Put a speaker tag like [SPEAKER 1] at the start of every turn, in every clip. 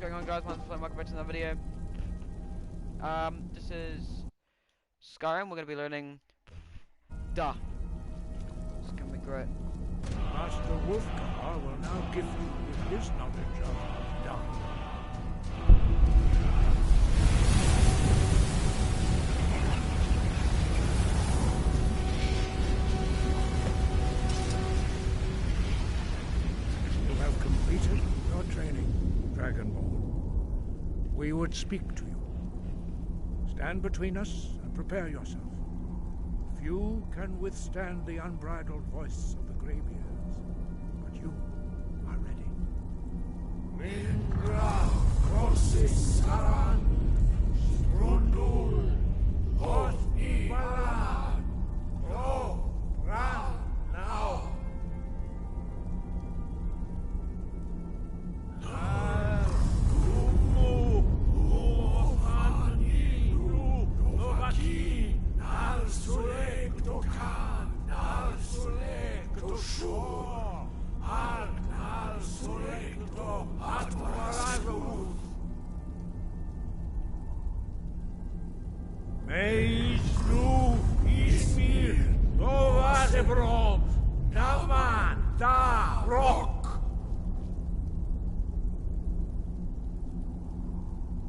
[SPEAKER 1] going on, guys? Welcome back to another video. This is Skyrim. We're going to be learning Duh. It's going to be great.
[SPEAKER 2] Master Wolfgar will now give you his knowledge of Duh. You have completed your training, Dragonborn. We would speak to you. Stand between us and prepare yourself. Few can withstand the unbridled voice of the Greybeards, but you are ready. Mingra, Crossis, Saran, Strundul, Hothi, Balan, Go, Ran, now.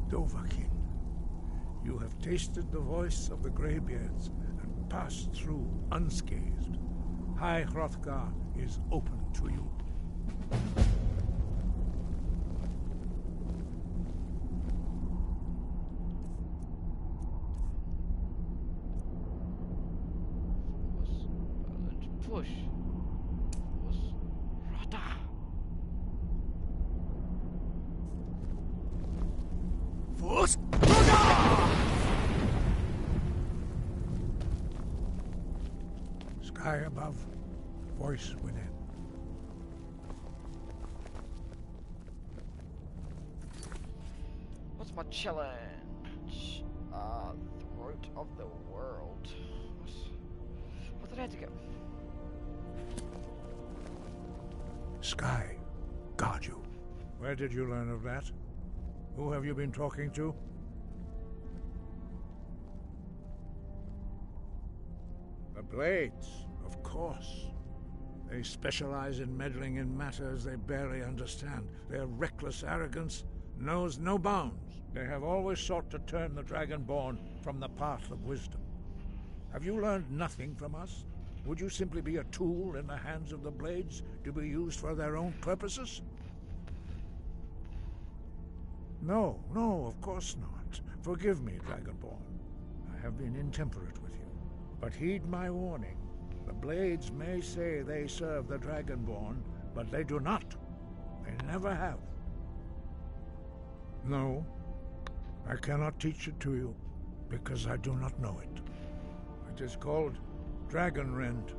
[SPEAKER 2] Dovahkiin, you have tasted the voice of the Greybeards and passed through unscathed. High Hrothgar is open to you.
[SPEAKER 1] Push.
[SPEAKER 2] Sky above, voice within.
[SPEAKER 1] What's my challenge? Throat of the world. What did I have to go?
[SPEAKER 2] Sky, guard you. Where did you learn of that? Who have you been talking to? The Blades, of course. They specialize in meddling in matters they barely understand. Their reckless arrogance knows no bounds. They have always sought to turn the Dragonborn from the path of wisdom. Have you learned nothing from us? Would you simply be a tool in the hands of the Blades to be used for their own purposes? No, of course not. Forgive me, Dragonborn. I have been intemperate with you. But heed my warning. The Blades may say they serve the Dragonborn, but they do not. They never have. No, I cannot teach it to you, because I do not know it. It is called Dragonrend,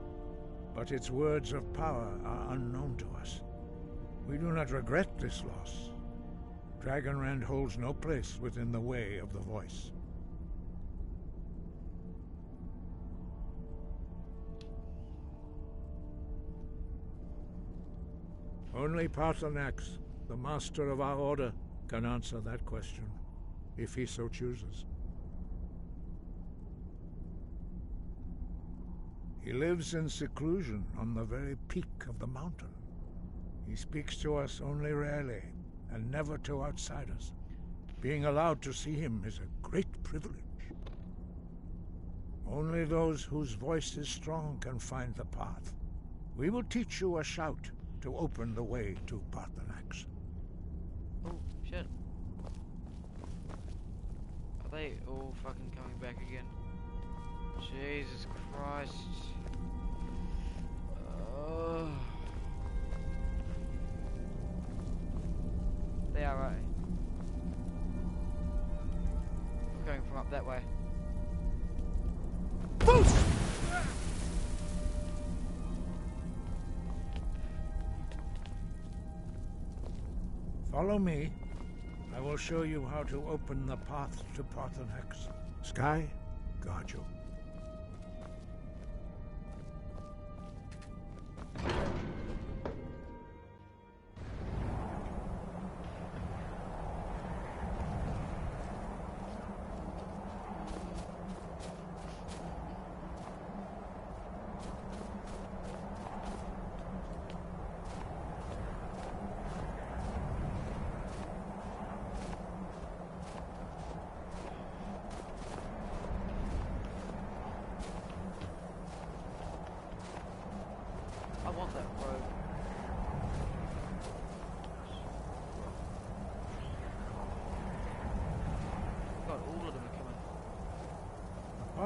[SPEAKER 2] but its words of power are unknown to us. We do not regret this loss. Dragonrend holds no place within the way of the voice. Only Paarthurnax, the master of our order, can answer that question, if he so chooses. He lives in seclusion on the very peak of the mountain. He speaks to us only rarely, and never to outsiders. Being allowed to see him is a great privilege. Only those whose voice is strong can find the path. We will teach you a shout to open the way to Paarthurnax.
[SPEAKER 1] Oh, shit. Are they all fucking coming back again? Jesus Christ. They are right. We're going from up that way.
[SPEAKER 2] Boost! Follow me. I will show you how to open the path to Paarthurnax. Sky, guard you.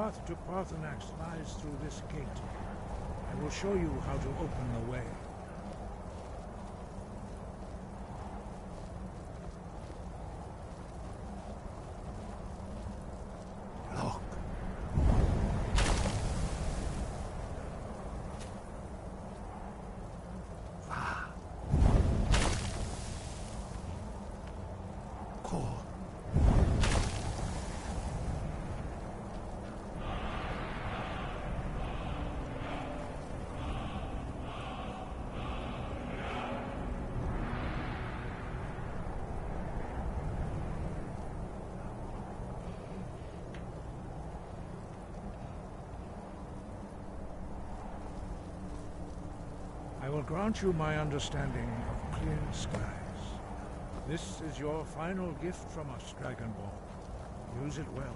[SPEAKER 2] path to Parthenax lies through this gate. I will show you how to open the way. Look. Ah. Cool. I will grant you my understanding of clear skies. This is your final gift from us, Dragonborn. Use it well.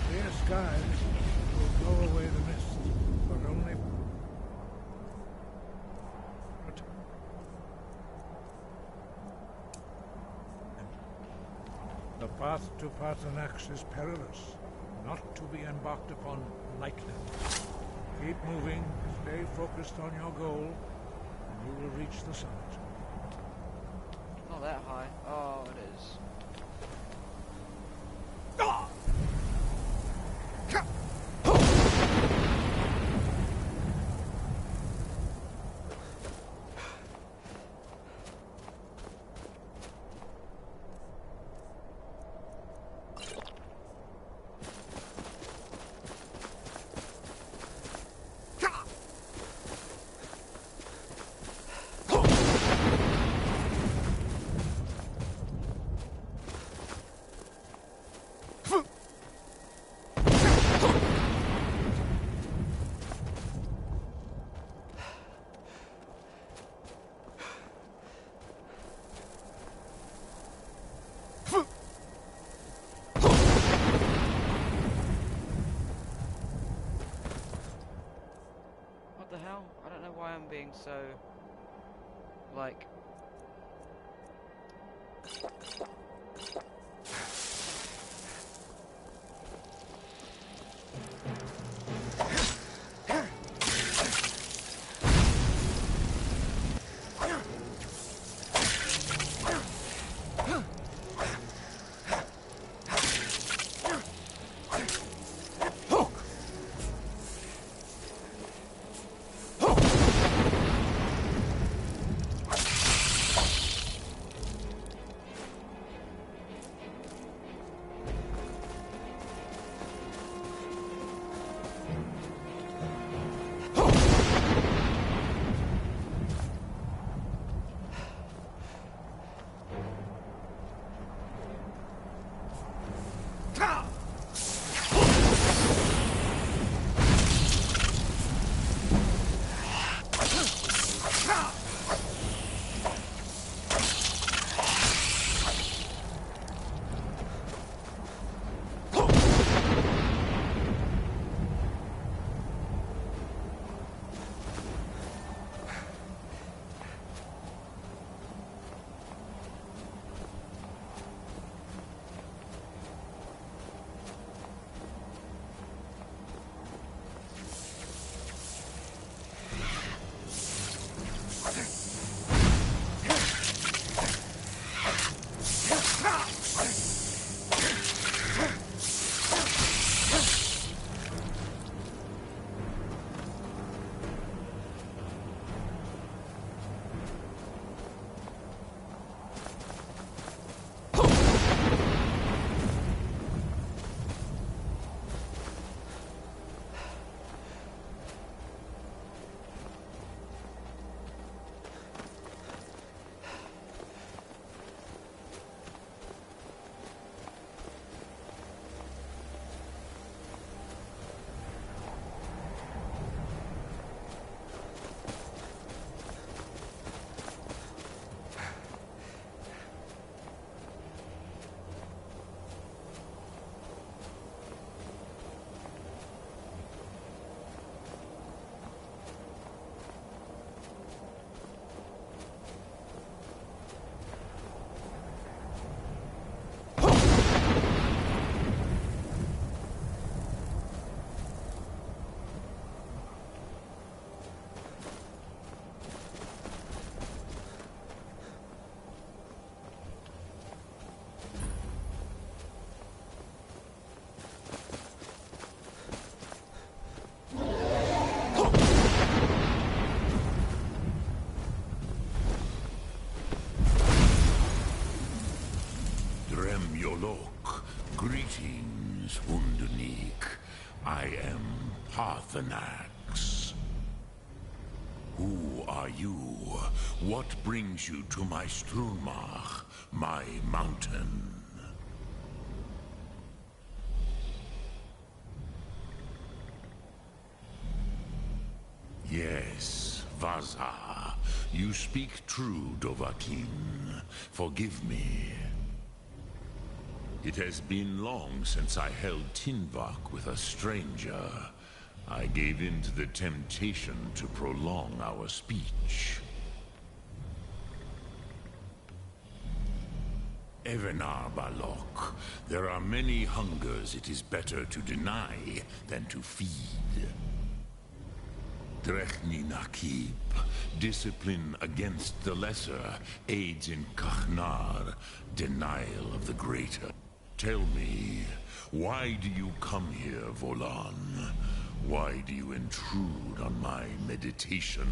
[SPEAKER 2] Clear skies will blow away the mist, but only... The path to Parthenax is perilous, not to be embarked upon lightly. Keep moving, stay focused on your goal, and you will reach the summit.
[SPEAKER 1] Not that high. Oh, it is. What the hell? I don't know why I'm being so... like...
[SPEAKER 3] Greetings, Wunderneek. I am Parthenax. Who are you? What brings you to my Strunmach, my mountain? Yes, Vaza. You speak true, Dovahkiin. Forgive me. It has been long since I held Tinvak with a stranger. I gave in to the temptation to prolong our speech. Evenar Balok, there are many hungers it is better to deny than to feed. Drechni Nakib, discipline against the lesser, aids in Kachnar, denial of the greater. Tell me, why do you come here, Volan? Why do you intrude on my meditation?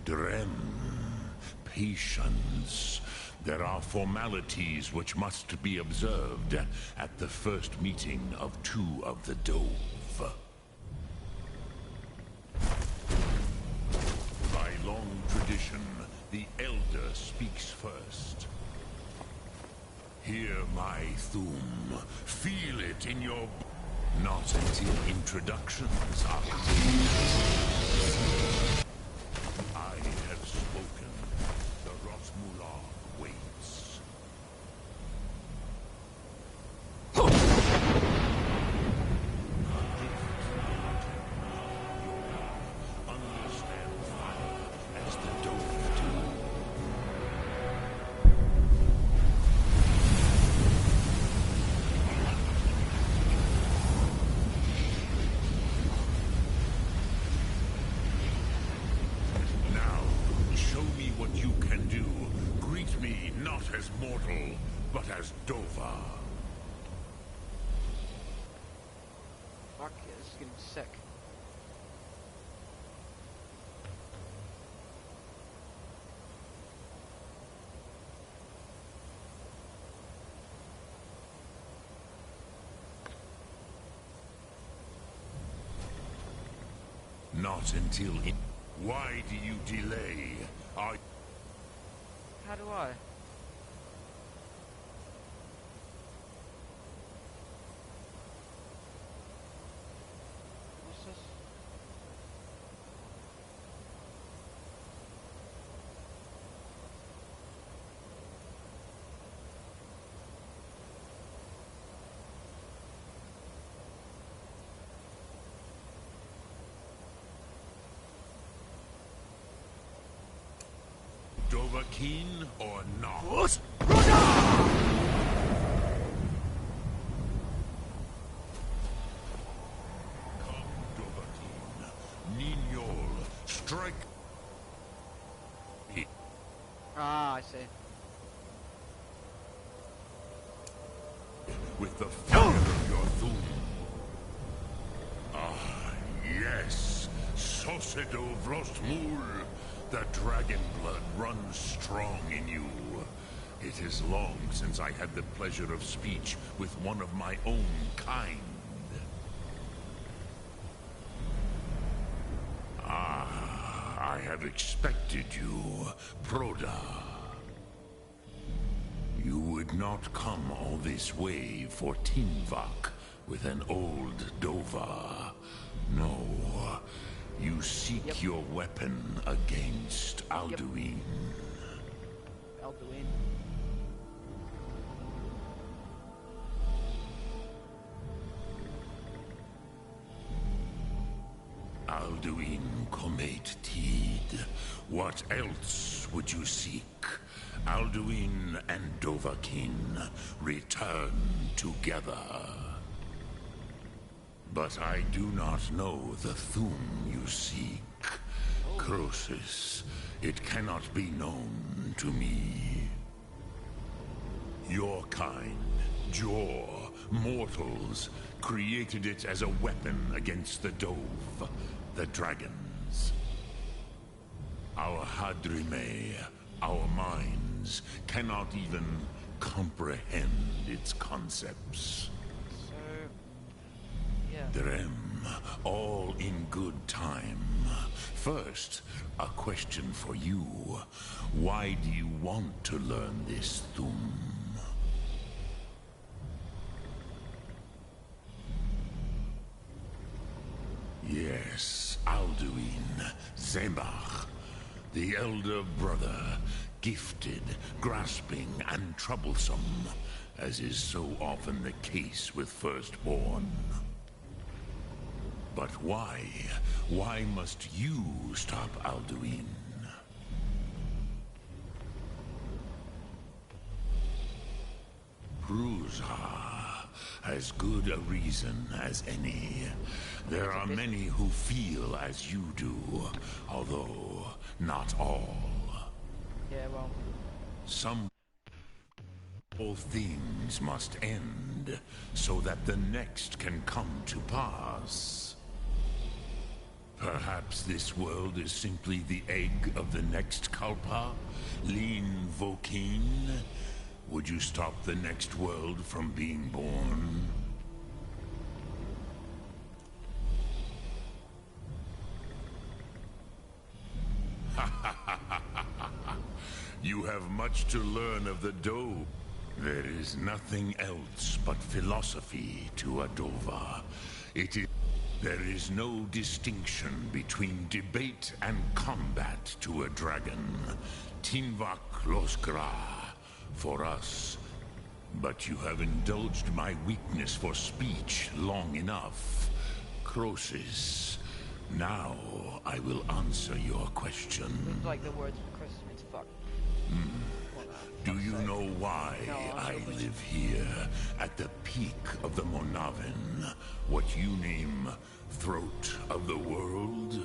[SPEAKER 3] Drem, patience. There are formalities which must be observed at the first meeting of two of the Dove. By long tradition, the Elder speaks first. Hear my Thum. Feel it in your... Not until introductions are complete. I have spoken. The Rosmullah waits. Understand fire as the Dove do. As mortal, but as Dova.
[SPEAKER 1] Fuck yeah, this is getting sick.
[SPEAKER 3] Not until it... Why do you delay?
[SPEAKER 1] How do I? What's this?
[SPEAKER 3] Dovahkiin or not?
[SPEAKER 2] What?
[SPEAKER 3] Come, Dovahkiin. Ninyol, strike.
[SPEAKER 1] Ah, I see.
[SPEAKER 3] With the fire of your Thum. Ah, yes. Sosedo Vrostmul. The dragon blood runs strong in you. It is long since I had the pleasure of speech with one of my own kind. Ah, I have expected you, Proda. You would not come all this way for Tinvak with an old Dova. No. You seek your weapon against Alduin.
[SPEAKER 1] Alduin.
[SPEAKER 3] Alduin Comet Tid. What else would you seek? Alduin and Dovahkiin return together. But I do not know the Thum you seek. Croesus, it cannot be known to me. Your kind, Jor, mortals, created it as a weapon against the Dove, the dragons. Our Hadrime, our minds, cannot even comprehend its concepts.
[SPEAKER 1] So, yeah.
[SPEAKER 3] Drem, all in good time. First, a question for you. Why do you want to learn this Thum? Yes, Alduin, Zemach, the elder brother, gifted, grasping, and troublesome, as is so often the case with firstborn. But why? Why must you stop Alduin? Ruzha, as good a reason as any. There are many who feel as you do, although not all.
[SPEAKER 1] Yeah, well.
[SPEAKER 3] Some all things must end, so that the next can come to pass. Perhaps this world is simply the egg of the next Kalpa, Lean Vokin. Would you stop the next world from being born? You have much to learn of the Dove. There is nothing else but philosophy to Adova. There is no distinction between debate and combat to a dragon. Tinvak Losgra for us. But you have indulged my weakness for speech long enough. Crosis, now I will answer your question.
[SPEAKER 1] Looks like the words for Chris means fuck.
[SPEAKER 3] Do you know why
[SPEAKER 1] No,
[SPEAKER 3] I live here, at the peak of the Monavin, what you name throat of the world?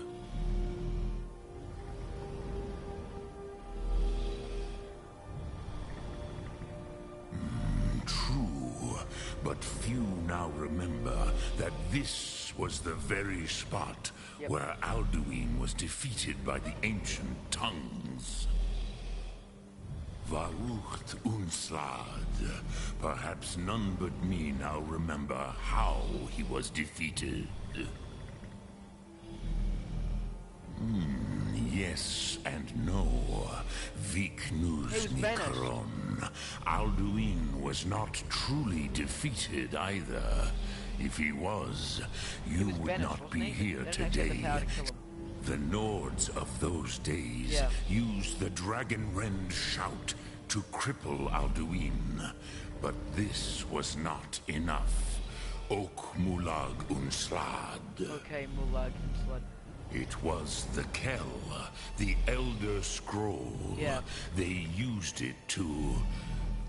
[SPEAKER 3] True, but few now remember that this was the very spot where Alduin was defeated by the ancient tongues. Varucht Unslad. Perhaps none but me now remember how he was defeated. Yes and no. Viknus Nikaron. Alduin was not truly defeated either. If he was, you would not be here today. The Nords of those days used the Dragonrend shout to cripple Alduin, but this was not enough. Ok Mulag Unslad.
[SPEAKER 1] Okay, Mulag Unslad.
[SPEAKER 3] It was the Kell, the Elder Scroll.
[SPEAKER 1] Yeah.
[SPEAKER 3] They used it to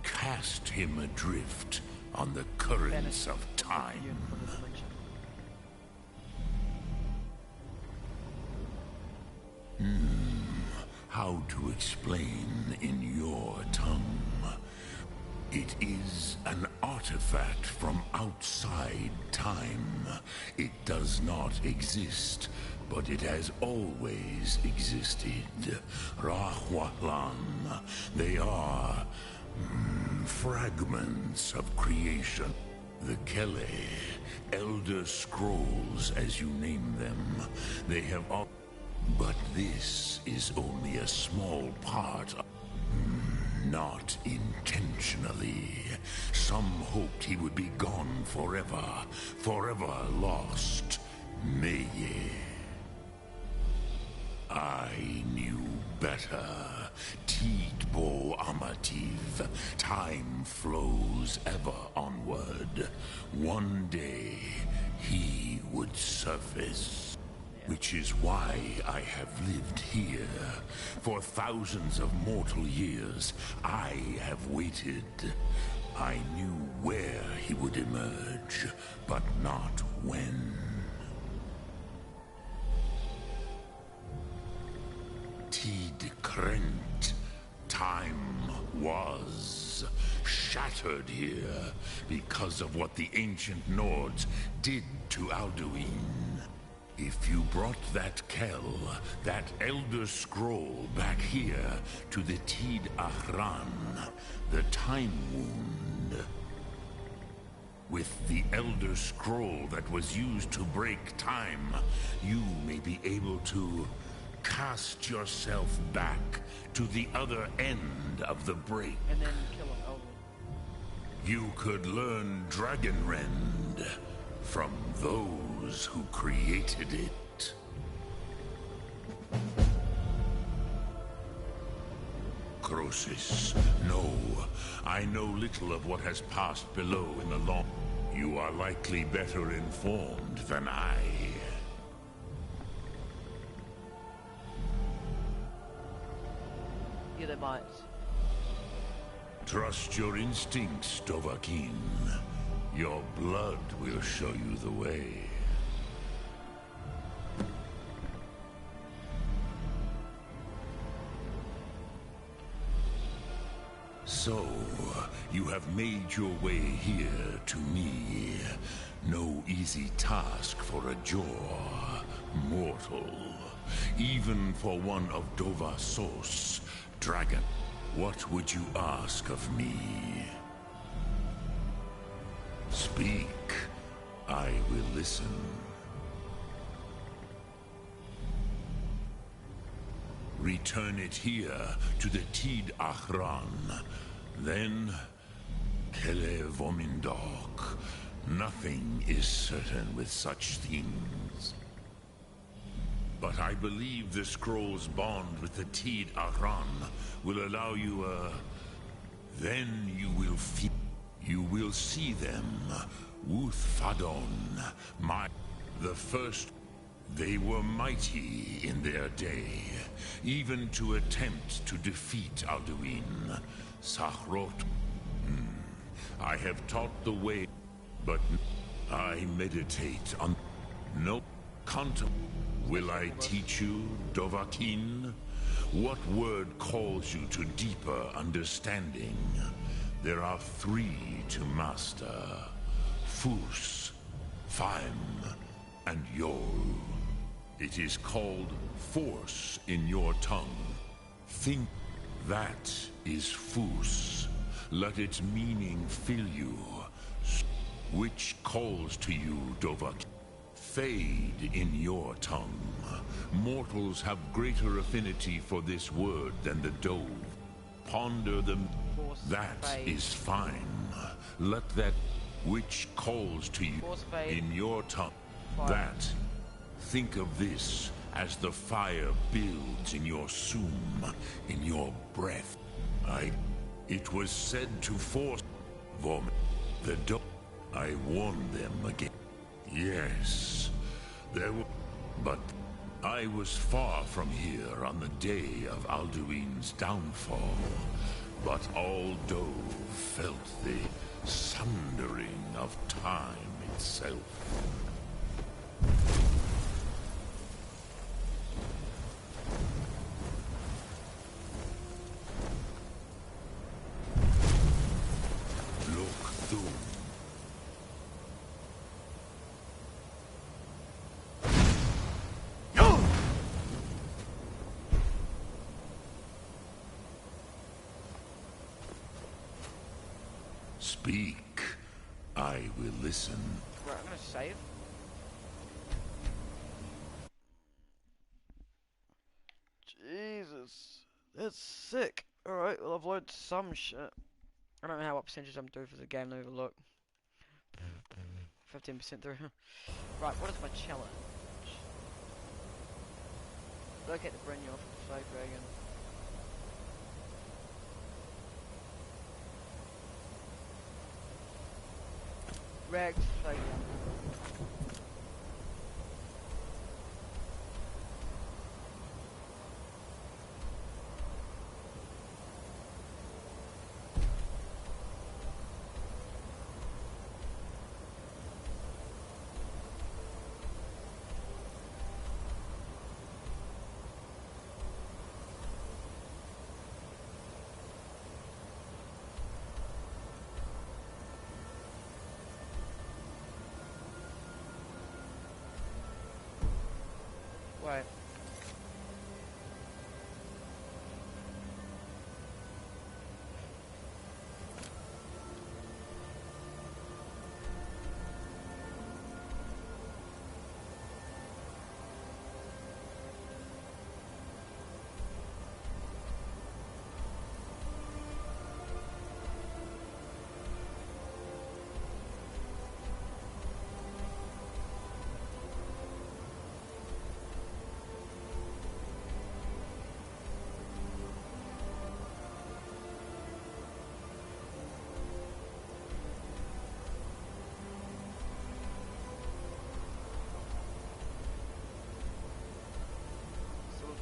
[SPEAKER 3] cast him adrift on the currents of time. How to explain in your tongue? It is an artifact from outside time. It does not exist, but it has always existed. Rahwahlan. They are fragments of creation. The Kele, Elder Scrolls as you name them, they have all... But this is only a small part of... Not intentionally. Some hoped he would be gone forever, forever lost. Meye. I knew better. Tidbo Amativ. Time flows ever onward. One day, he would surface. Which is why I have lived here. For thousands of mortal years, I have waited. I knew where he would emerge, but not when. Tid Krent. Time was shattered here because of what the ancient Nords did to Alduin. If you brought that Kell, that Elder Scroll back here to the Tid Ahran, the Time Wound. With the Elder Scroll that was used to break time, you may be able to cast yourself back to the other end of the break.
[SPEAKER 1] And then kill him. Oh.
[SPEAKER 3] You could learn Dragonrend from those who created it. Croesus, no. I know little of what has passed below in the long... You are likely better informed than I.
[SPEAKER 1] Yeah, they might.
[SPEAKER 3] Trust your instincts, Dovahkiin. Your blood will show you the way. So, you have made your way here to me. No easy task for a Jor, mortal. Even for one of Dovahsos, dragon. What would you ask of me? Speak. I will listen. Return it here to the Tid Achran. Then, Kele Vomindok. Nothing is certain with such things. But I believe the scroll's bond with the Tid Achran will allow you then you will feel... You will see them. Wuth Fadon, the first... They were mighty in their day, even to attempt to defeat Alduin. Sahrot. I have taught the way, but I meditate on... No Will I teach you, Dovahkiin? What word calls you to deeper understanding? There are 3 to master. Fus, Faim, and Yol. It is called force in your tongue. Think that is Fus. Let its meaning fill you. Which calls to you, Dovahkiin? Fade in your tongue. Mortals have greater affinity for this word than the Dove. Ponder them. That is fine. Let that which calls to you in your tongue. That. Think of this as the fire builds in your sum, in your breath. It was said to force vomit. The Dove. I warned them again. Yes, there were... But I was far from here on the day of Alduin's downfall. But all Dove felt the sundering of time itself. Look through. Speak. I will listen.
[SPEAKER 1] Right, I'm gonna save. Jesus. That's sick. Alright, well I've learned some shit. I don't know how what percentage I'm doing for the game, let me have a look. 15% through. Right, what is my challenge? Locate the Brynjolf of the Flag Dragon. Rags Flag Dragon.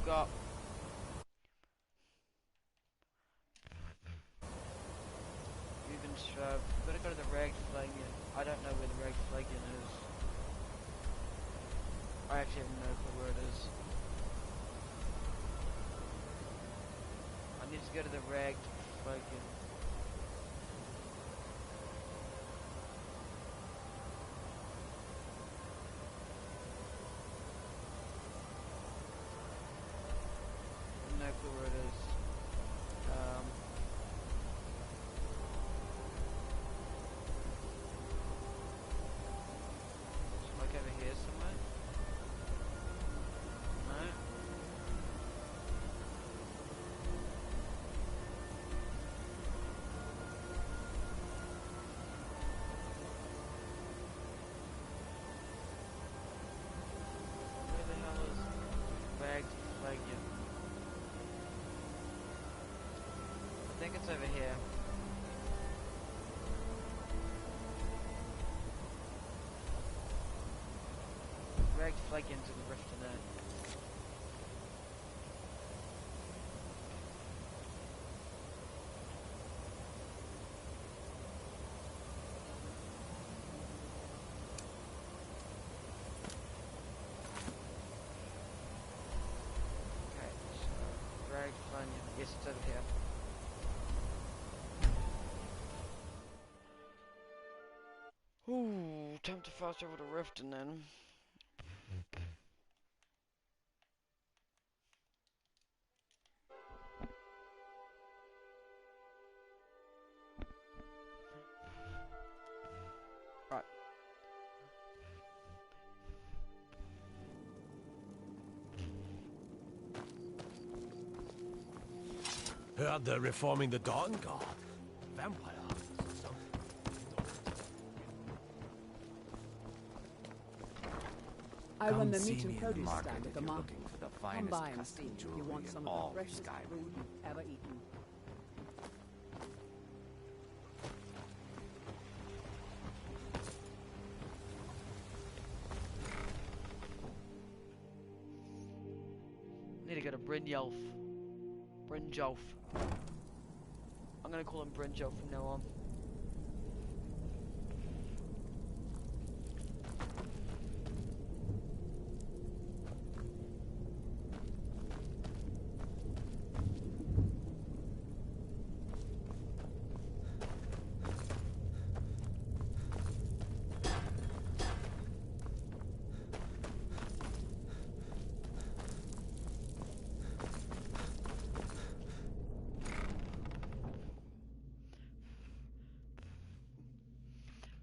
[SPEAKER 1] got even shrub. We've got to go to the Ragged Flagon. I don't know where the Ragged Flagon is. I actually have no clue where it is. I need to go to the Ragged Flagon. No clue where it is. Like over here somewhere? No? Where the hell is Ragged Flagon? I think it's over here. Ragged Flagon's in the rift in there. Okay, so Ragged Flagon. Yes, it's over here. Ooh, time to fast over to Riften then. Right.
[SPEAKER 4] Heard they're reforming the Dawn Guard. Vampire.
[SPEAKER 5] I run the
[SPEAKER 6] Come
[SPEAKER 5] meat
[SPEAKER 6] see
[SPEAKER 5] and
[SPEAKER 6] me in the
[SPEAKER 5] produce
[SPEAKER 6] market
[SPEAKER 5] stand
[SPEAKER 6] if
[SPEAKER 5] at the
[SPEAKER 6] you're
[SPEAKER 5] market.
[SPEAKER 6] looking for the
[SPEAKER 5] Come
[SPEAKER 6] finest
[SPEAKER 5] by and
[SPEAKER 6] custom
[SPEAKER 5] see if you
[SPEAKER 6] jewelry
[SPEAKER 5] want
[SPEAKER 6] in
[SPEAKER 5] some
[SPEAKER 6] all
[SPEAKER 5] of the freshest
[SPEAKER 6] Skyrim.
[SPEAKER 5] food you've ever eaten.
[SPEAKER 1] Need to go to Brynjolf. Brynjolf. I'm gonna call him Brynjolf from now on.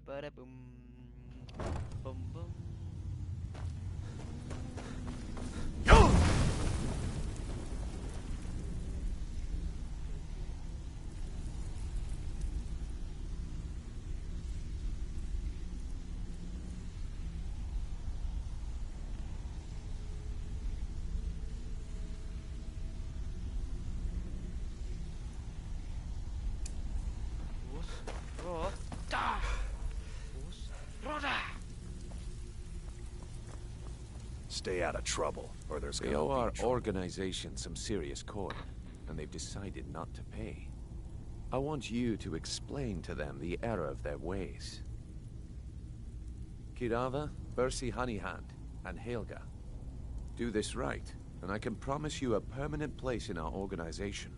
[SPEAKER 1] Bada boom, boom boom.
[SPEAKER 4] Stay out of trouble, or there's
[SPEAKER 6] They
[SPEAKER 4] gonna
[SPEAKER 6] owe
[SPEAKER 4] be
[SPEAKER 6] our
[SPEAKER 4] trouble.
[SPEAKER 6] organization some serious coin, and they've decided not to pay. I want you to explain to them the error of their ways. Kirava, Bersi Honeyhand, and Helga. Do this right, and I can promise you a permanent place in our organization.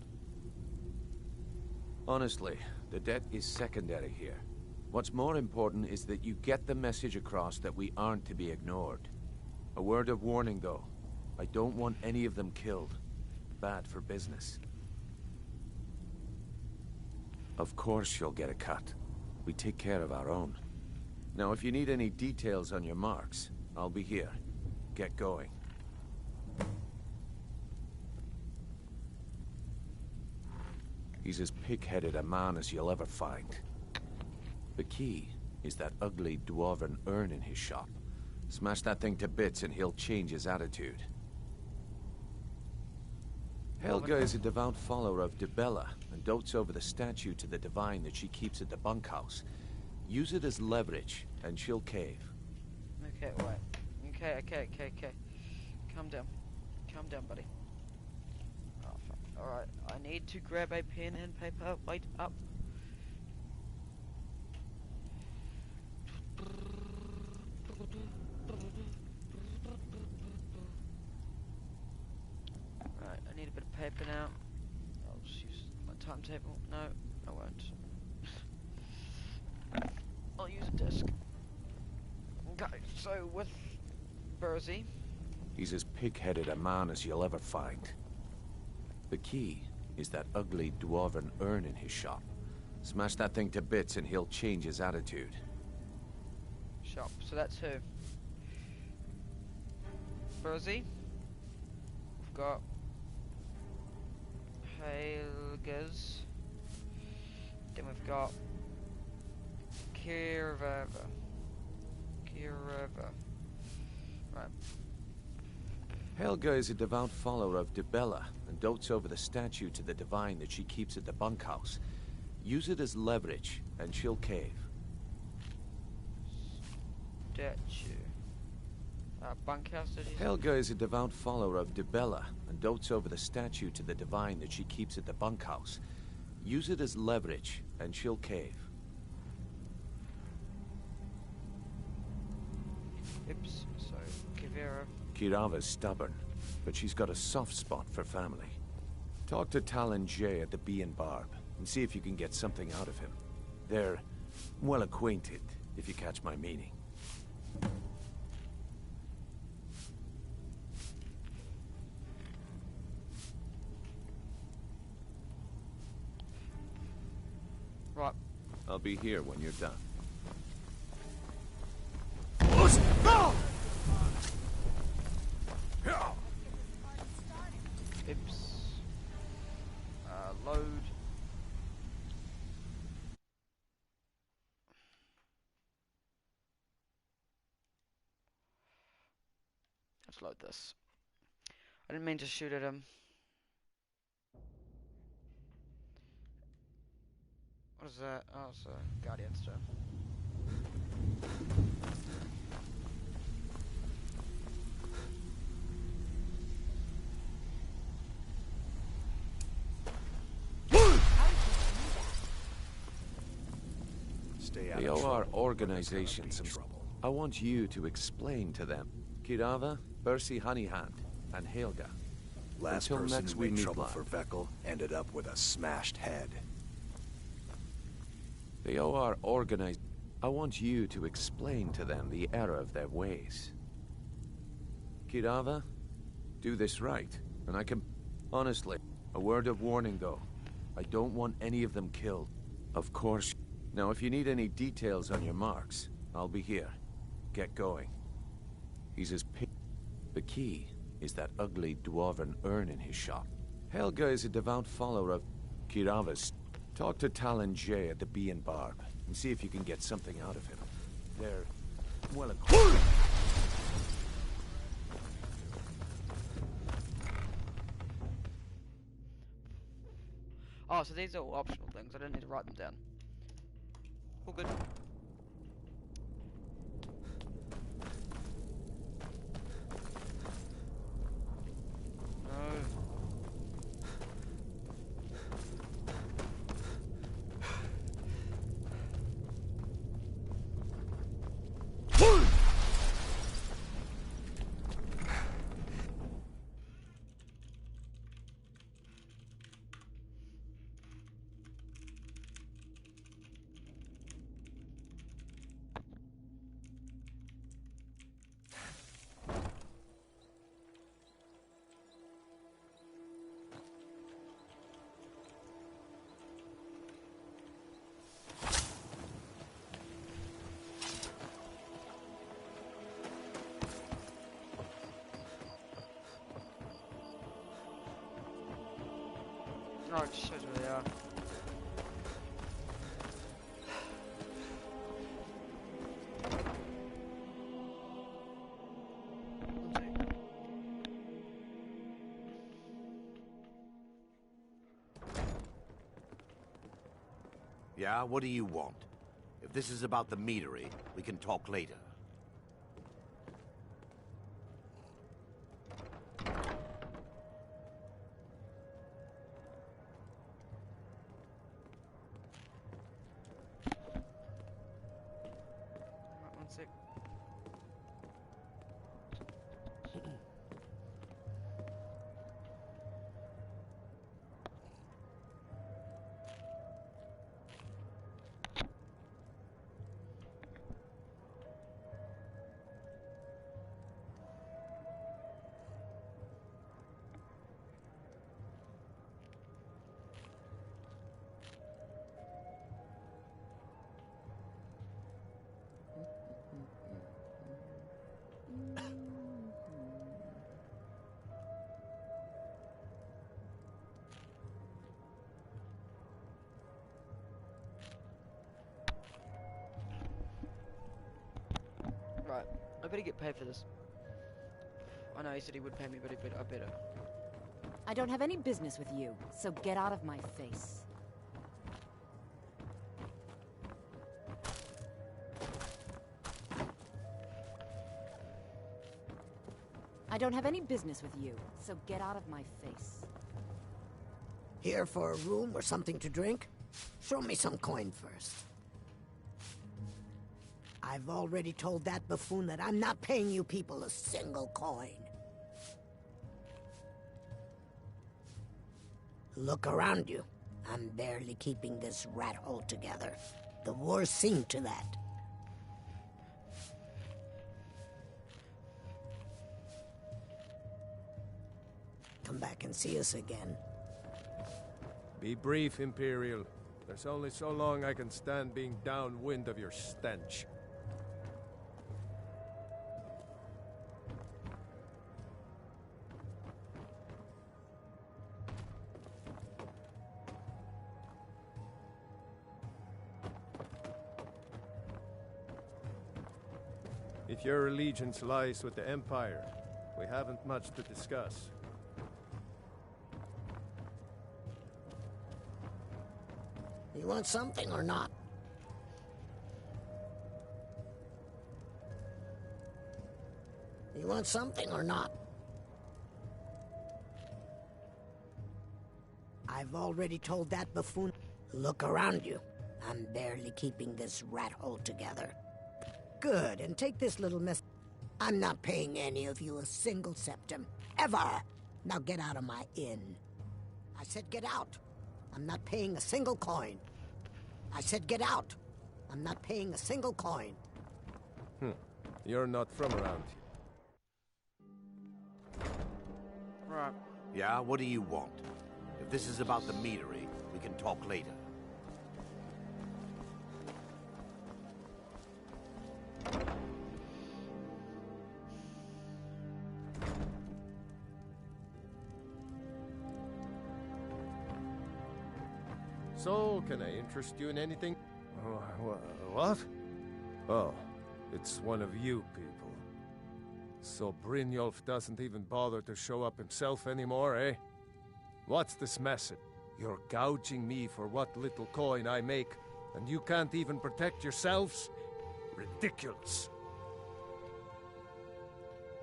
[SPEAKER 6] Honestly, the debt is secondary here. What's more important is that you get the message across that we aren't to be ignored. A word of warning, though. I don't want any of them killed. Bad for business. Of course you'll get a cut. We take care of our own. Now, if you need any details on your marks, I'll be here. Get going. He's as pig-headed a man as you'll ever find. The key is that ugly dwarven urn in his shop. Smash that thing to bits and he'll change his attitude. Helga is a devout follower of Dibella and dotes over the statue to the divine that she keeps at the bunkhouse. Use it as leverage and she'll cave.
[SPEAKER 1] Okay, wait. Okay. Calm down. Calm down, buddy. Alright, I need to grab a pen and paper. Wait up. Right, I need a bit of paper now. I'll just use my timetable. No, I won't. I'll use a disc. Okay, so with Burzy.
[SPEAKER 6] He's as pig-headed a man as you'll ever find. The key is that ugly dwarven urn in his shop. Smash that thing to bits and he'll change his attitude.
[SPEAKER 1] Shop, so that's who? Burzy. We've got Helga's. Then we've got Kirava. Right.
[SPEAKER 6] Helga is a devout follower of Dibella and dotes over the statue to the divine that she keeps at the bunkhouse. Use it as leverage, and she'll cave.
[SPEAKER 1] Statue. Bunkhouse, did you say?
[SPEAKER 6] Helga is a devout follower of Dibella and dotes over the statue to the divine that she keeps at the bunkhouse. Use it as leverage, and she'll cave.
[SPEAKER 1] Oops, so Kivera.
[SPEAKER 6] Kirava's stubborn, but she's got a soft spot for family. Talk to Talon Jay at the Bee and Barb, and see if you can get something out of him. They're well acquainted, if you catch my meaning.
[SPEAKER 1] Right.
[SPEAKER 6] I'll be here when you're done.
[SPEAKER 1] Oops. Load. Let's load this. I didn't mean to shoot at him. What is that? Oh, it's a Guardian Stone.
[SPEAKER 6] They owe our organization some trouble. I want you to explain to them. Kirava, Burzy Honeyhand, and Helga.
[SPEAKER 5] Last
[SPEAKER 6] Until
[SPEAKER 5] person
[SPEAKER 6] next
[SPEAKER 5] who
[SPEAKER 6] we
[SPEAKER 5] made
[SPEAKER 6] meet
[SPEAKER 5] trouble
[SPEAKER 6] live.
[SPEAKER 5] for Veckel ended up with a smashed head.
[SPEAKER 6] They owe our organization. I want you to explain to them the error of their ways. Kirava, do this right, and I can... Honestly, a word of warning though. I don't want any of them killed. Of course. Now if you need any details on your marks, I'll be here. Get going. He's as pig... The key is that ugly dwarven urn in his shop. Helga is a devout follower of Kirava's. Talk to Talon Jay at the Bee and Barb, and see if you can get something out of him. They're well equipped.
[SPEAKER 1] Oh, so these are all optional things. I don't need to write them down. All good. No. Oh, it just shows where they are.
[SPEAKER 7] Yeah, what do you want? If this is about the meadery, we can talk later.
[SPEAKER 1] better get paid for this. I know he said he would pay me, but I better.
[SPEAKER 8] I don't have any business with you, so get out of my face. I don't have any business with you, so get out of my face.
[SPEAKER 9] Here for a room or something to drink? Show me some coin first. I've already told that buffoon that I'm not paying you people a single coin. Look around you. I'm barely keeping this rat hole together. The war's seen to that. Come back and see us again.
[SPEAKER 10] Be brief, Imperial. There's only so long I can stand being downwind of your stench. If your allegiance lies with the Empire, we haven't much to discuss.
[SPEAKER 9] You want something or not? You want something or not? I've already told that buffoon. Look around you. I'm barely keeping this rat hole together. Good, and take this little mess. I'm not paying any of you a single septim. Ever! Now get out of my inn. I said get out. I'm not paying a single coin. I said get out. I'm not paying a single coin.
[SPEAKER 10] You're not from around here.
[SPEAKER 1] Right.
[SPEAKER 7] Yeah, what do you want? If this is about the meadery, we can talk later.
[SPEAKER 10] So, can I interest you in anything? What? Oh, it's one of you people. So Brynjolf doesn't even bother to show up himself anymore, eh? What's this message? You're gouging me for what little coin I make, and you can't even protect yourselves? Ridiculous.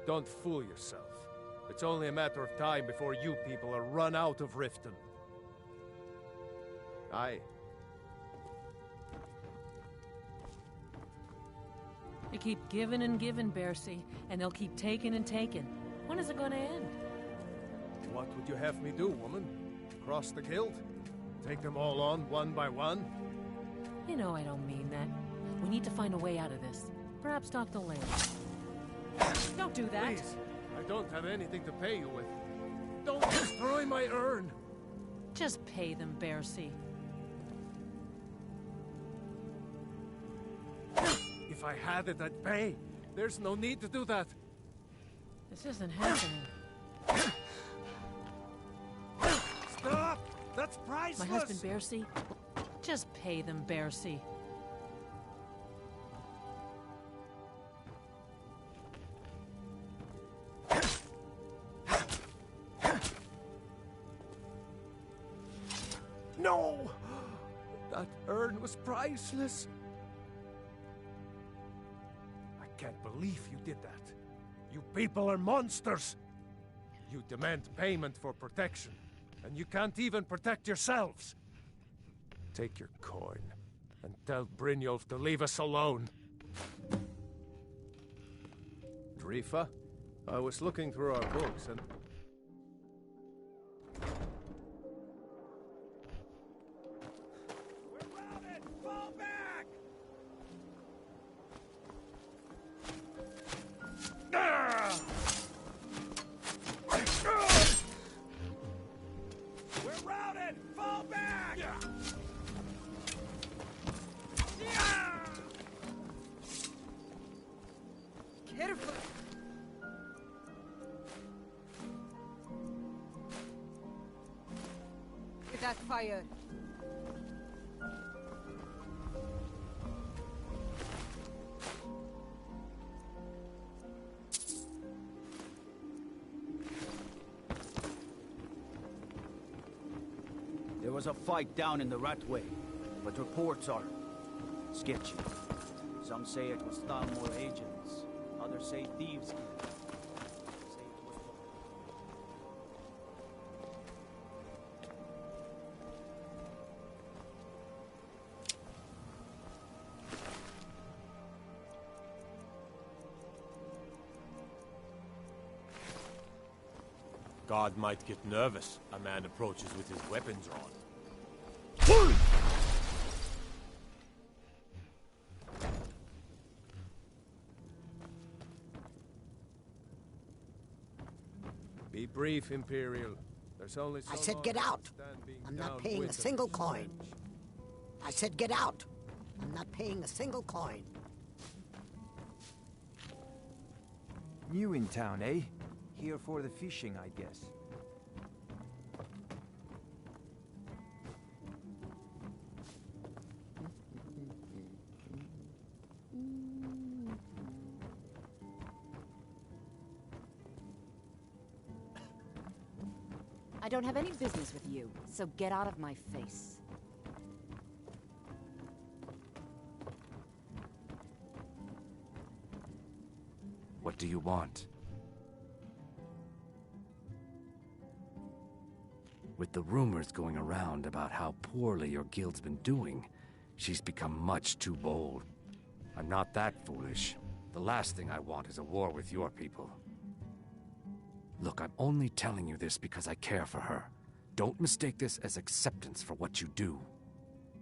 [SPEAKER 10] Don't fool yourself. It's only a matter of time before you people are run out of Riften. Aye.
[SPEAKER 11] You keep giving and giving, Bercy, and they'll keep taking and taking. When is it gonna end?
[SPEAKER 10] What would you have me do, woman? Cross the guild? Take them all on, one by one?
[SPEAKER 11] You know I don't mean that. We need to find a way out of this. Perhaps talk to Learing. Don't do that!
[SPEAKER 10] Please, I don't have anything to pay you with. Don't destroy my urn!
[SPEAKER 11] Just pay them, Bercy.
[SPEAKER 10] If I had it, I'd pay. There's no need to do that.
[SPEAKER 11] This isn't happening.
[SPEAKER 10] Stop! That's priceless!
[SPEAKER 11] My husband, Bercy. Just pay them, Bercy.
[SPEAKER 10] No! That urn was priceless. I can't believe you did that. You people are monsters. You demand payment for protection, and you can't even protect yourselves. Take your coin, and tell Brynjolf to leave us alone. Drifa, I was looking through our books and...
[SPEAKER 1] Careful!
[SPEAKER 12] Get that fire. was a fight down in the Ratway, but reports are sketchy. Some say it was Thalmor agents, others say thieves killed him. Say it was
[SPEAKER 4] God might get nervous. A man approaches with his weapons drawn.
[SPEAKER 10] Be brief, Imperial. There's only so
[SPEAKER 9] I said
[SPEAKER 10] long
[SPEAKER 9] get
[SPEAKER 10] as you
[SPEAKER 9] out.
[SPEAKER 10] stand being
[SPEAKER 9] I'm not
[SPEAKER 10] down
[SPEAKER 9] paying
[SPEAKER 10] with
[SPEAKER 9] a
[SPEAKER 10] them.
[SPEAKER 9] single coin. I said get out. I'm not paying a single coin.
[SPEAKER 13] New in town, eh? Here for the fishing, I guess.
[SPEAKER 8] I don't have any business with you, so get out of my face.
[SPEAKER 14] What do you want? With the rumors going around about how poorly your guild's been doing, she's become much too bold. I'm not that foolish. The last thing I want is a war with your people. Look, I'm only telling you this because I care for her. Don't mistake this as acceptance for what you do.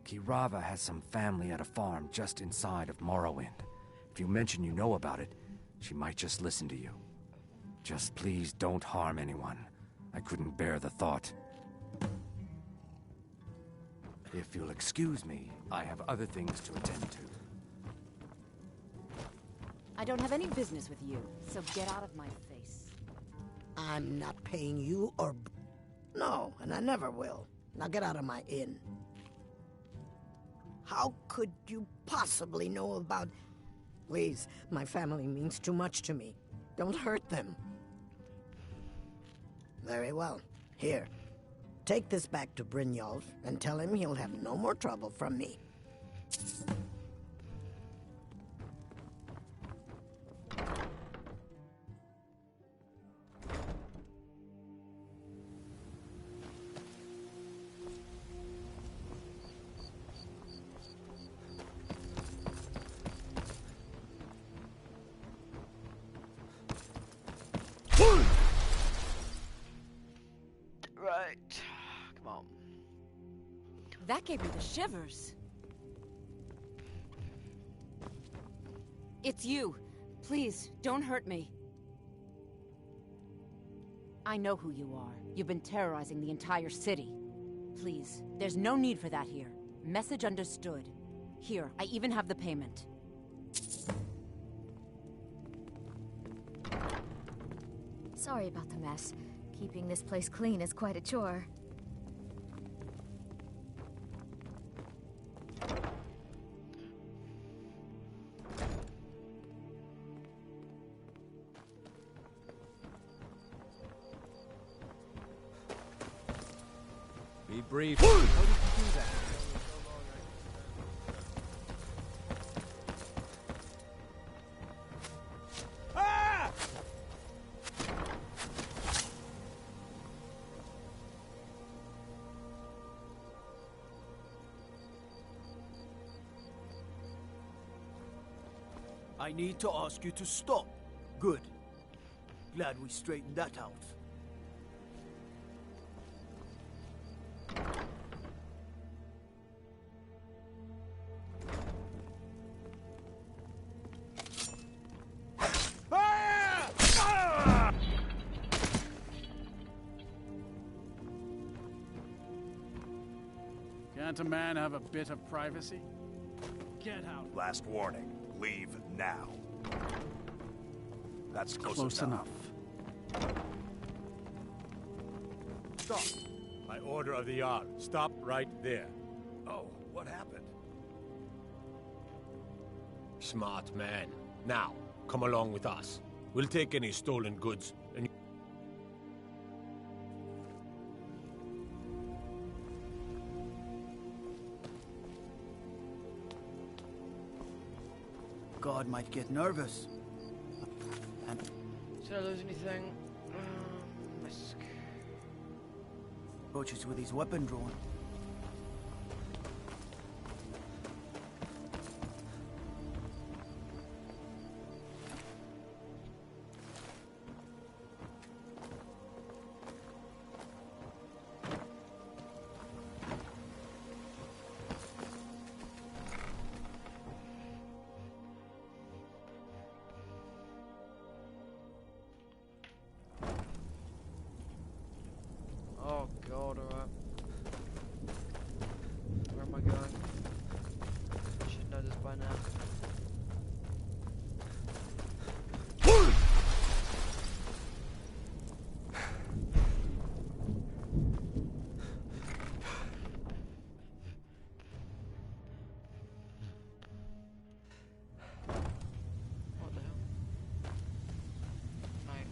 [SPEAKER 14] Kirava has some family at a farm just inside of Morrowind. If you mention you know about it, she might just listen to you. Just please don't harm anyone. I couldn't bear the thought. If you'll excuse me, I have other things to attend to.
[SPEAKER 8] I don't have any business with you, so get out of my face.
[SPEAKER 9] I'm not paying you or... No, and I never will. Now get out of my inn. How could you possibly know about... Please, my family means too much to me. Don't hurt them. Very well. Here. Take this back to Brynjolf and tell him he'll have no more trouble from me.
[SPEAKER 1] Right. Come on.
[SPEAKER 8] That gave me the shivers. It's you. Please, don't hurt me. I know who you are. You've been terrorizing the entire city. Please, there's no need for that here. Message understood. Here, I even have the payment.
[SPEAKER 15] Sorry about the mess. Keeping this place clean is quite a chore.
[SPEAKER 10] Be brief. How did you do that?
[SPEAKER 12] I need to ask you to stop. Good. Glad we straightened that out.
[SPEAKER 16] Can't a man have a bit of privacy? Get out.
[SPEAKER 5] Last warning. Leave now. That's
[SPEAKER 16] Close enough.
[SPEAKER 4] Stop! By order of the Jarl, stop right there.
[SPEAKER 5] Oh, what happened?
[SPEAKER 4] Smart man. Now, come along with us. We'll take any stolen goods and...
[SPEAKER 12] god might get nervous. And
[SPEAKER 1] did I lose anything? Risk.
[SPEAKER 12] approaches with his weapon drawn.
[SPEAKER 1] Oh god, alright. Where am I going? I should know this by now. What the hell? Right.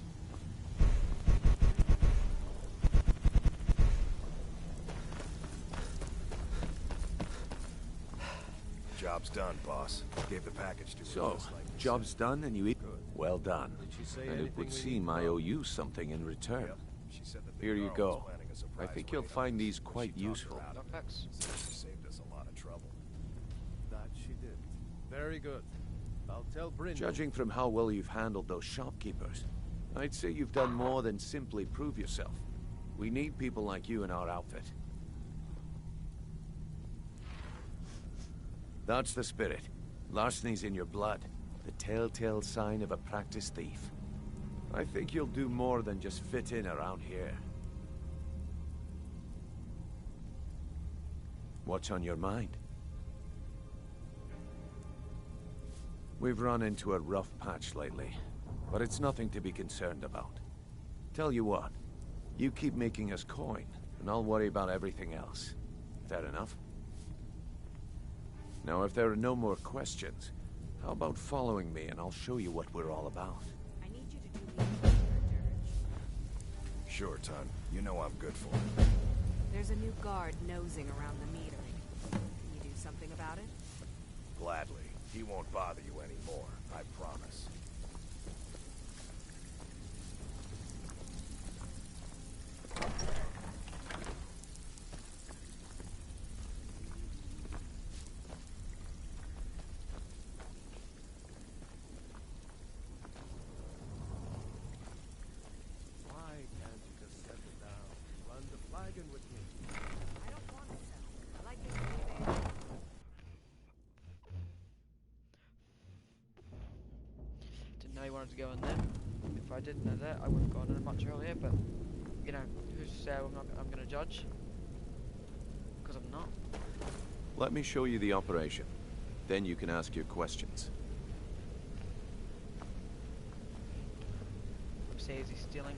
[SPEAKER 5] Job's done, boss. Gave the package to
[SPEAKER 6] So, job's done and you eat? Well done. And it would seem I owe you something in return. Here you go. I think you'll find these quite useful.
[SPEAKER 5] She saved us a lot of trouble.
[SPEAKER 10] That she did. Very good. I'll tell Bryn.
[SPEAKER 6] Judging from how well you've handled those shopkeepers, I'd say you've done more than simply prove yourself. We need people like you in our outfit. That's the spirit. Larceny's in your blood. The telltale sign of a practiced thief. I think you'll do more than just fit in around here. What's on your mind? We've run into a rough patch lately, but it's nothing to be concerned about. Tell you what, you keep making us coin, and I'll worry about everything else. Fair enough? Now, if there are no more questions, how about following me and I'll show you what we're all about?
[SPEAKER 8] I need you to do me a favor, Dirge.
[SPEAKER 5] Sure, Ton. You know I'm good for it.
[SPEAKER 8] There's a new guard nosing around the metering. Can you do something about it?
[SPEAKER 5] Gladly. He won't bother you anymore, I promise.
[SPEAKER 10] Why can't you just settle down? Run the flagon with me.
[SPEAKER 8] I don't want to sell. I like this baby.
[SPEAKER 1] Didn't know you wanted to go in there. If I didn't know that, I would have gone in much earlier, but, you know, who's to say I'm going to judge? Because I'm not.
[SPEAKER 6] Let me show you the operation. Then you can ask your questions.
[SPEAKER 1] Say, is he stealing?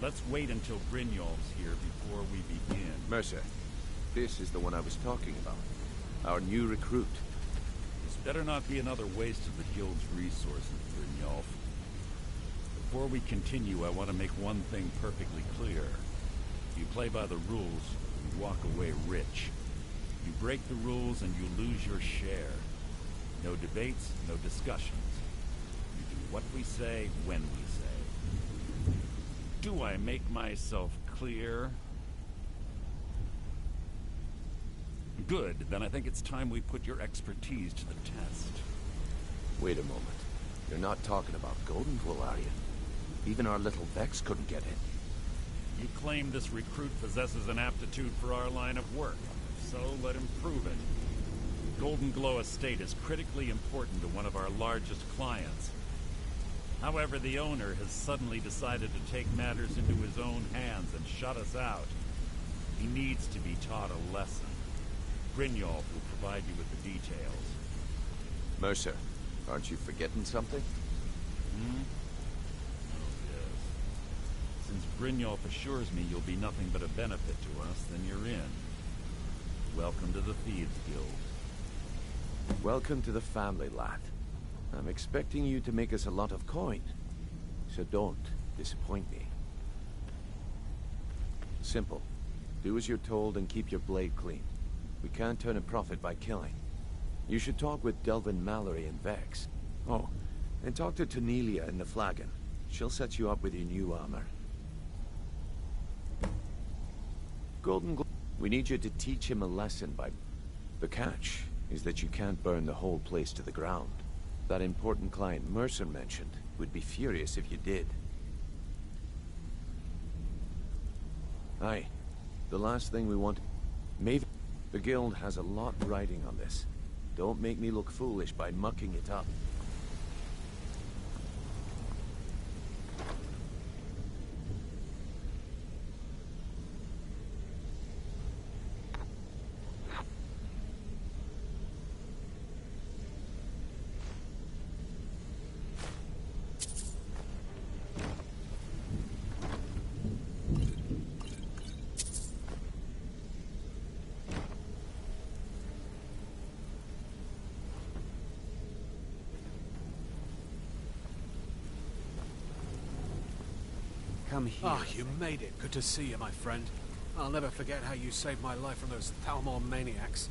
[SPEAKER 17] Let's wait until Brynjolf's here before we begin.
[SPEAKER 6] Mercer, this is the one I was talking about. Our new recruit.
[SPEAKER 17] This better not be another waste of the guild's resources, Brynjolf. Before we continue, I want to make one thing perfectly clear. You play by the rules, you walk away rich. You break the rules and you lose your share. No debates, no discussions. You do what we say, when we say. Do I make myself clear? Good, then I think it's time we put your expertise to the test.
[SPEAKER 6] Wait a moment. You're not talking about Goldenpool, are you? Even our little Vex couldn't get in.
[SPEAKER 17] You claim this recruit possesses an aptitude for our line of work, so let him prove it. Golden Glow Estate is critically important to one of our largest clients. However, the owner has suddenly decided to take matters into his own hands and shut us out. He needs to be taught a lesson. Brynjolf will provide you with the details.
[SPEAKER 6] Mercer, aren't you forgetting something?
[SPEAKER 17] Hmm? Oh, yes. Since Brynjolf assures me you'll be nothing but a benefit to us, then you're in. Welcome to the Thieves Guild.
[SPEAKER 6] Welcome to the family, lad. I'm expecting you to make us a lot of coin, so don't disappoint me. Simple. Do as you're told and keep your blade clean. We can't turn a profit by killing. You should talk with Delvin Mallory and Vex. Oh, and talk to Tanelia in the Flagon. She'll set you up with your new armor. We need you to teach him a lesson by... The catch is that you can't burn the whole place to the ground. That important client Mercer mentioned would be furious if you did. Aye. The last thing we want... Maybe... The guild has a lot riding on this. Don't make me look foolish by mucking it up.
[SPEAKER 18] Come here.
[SPEAKER 19] Ah, you made it. Good to see you, my friend. I'll never forget how you saved my life from those Thalmor maniacs.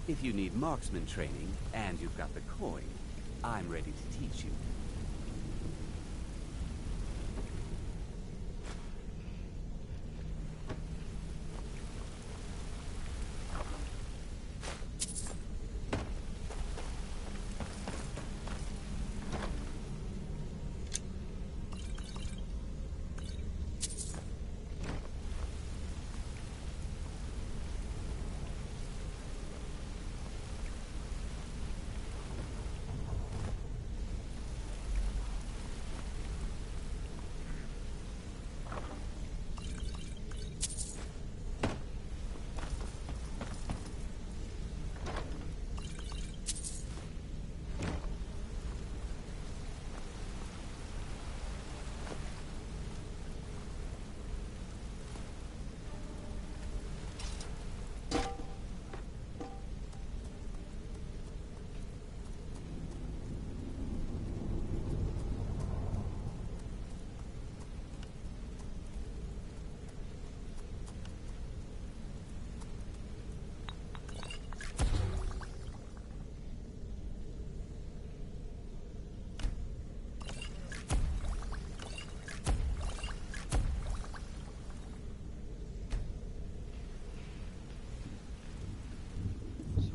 [SPEAKER 18] If you need marksman training, and you've got the coin, I'm ready to teach you.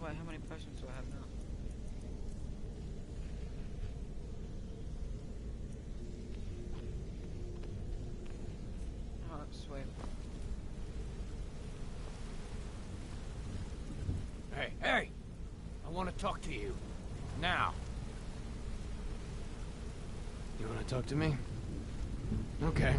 [SPEAKER 1] Wait, how many potions do I have now? Oh, that's sweet.
[SPEAKER 20] Hey, hey! I want to talk to you. Now.
[SPEAKER 21] You want to talk to me? Okay.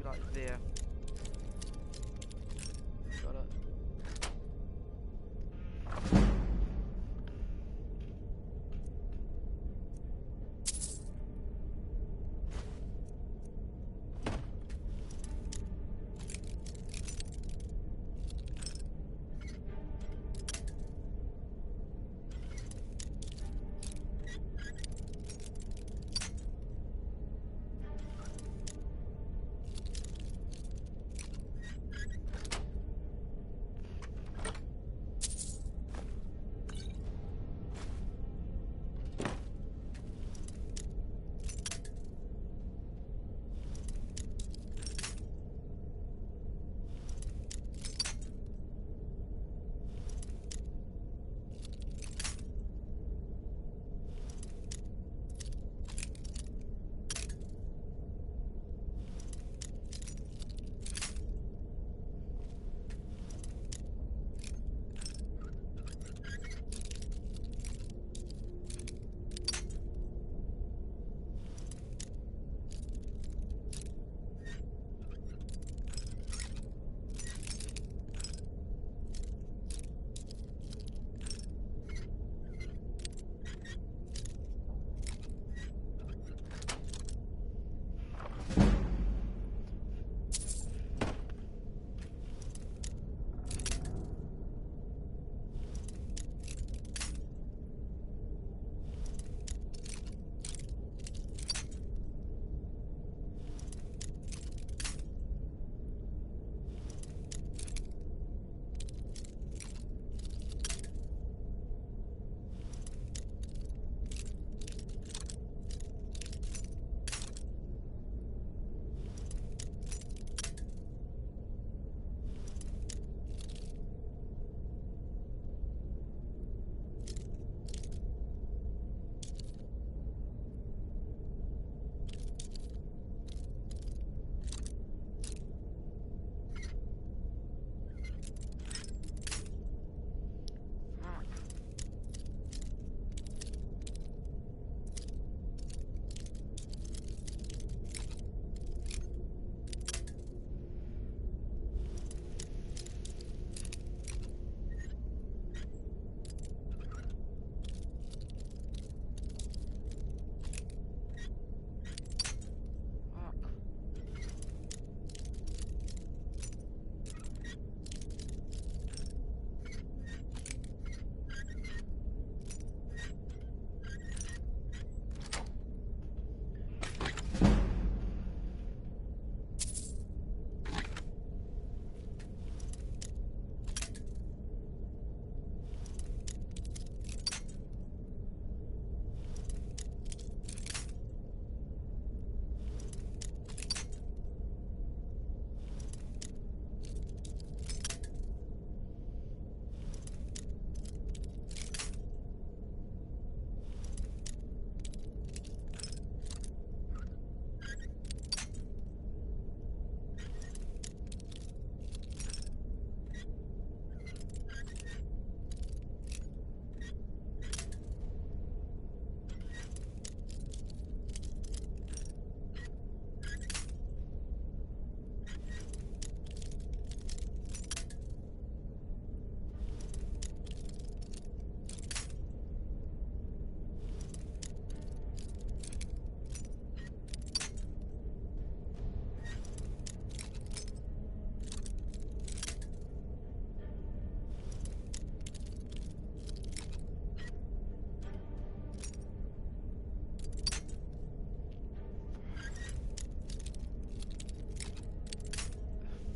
[SPEAKER 1] like there. Got it.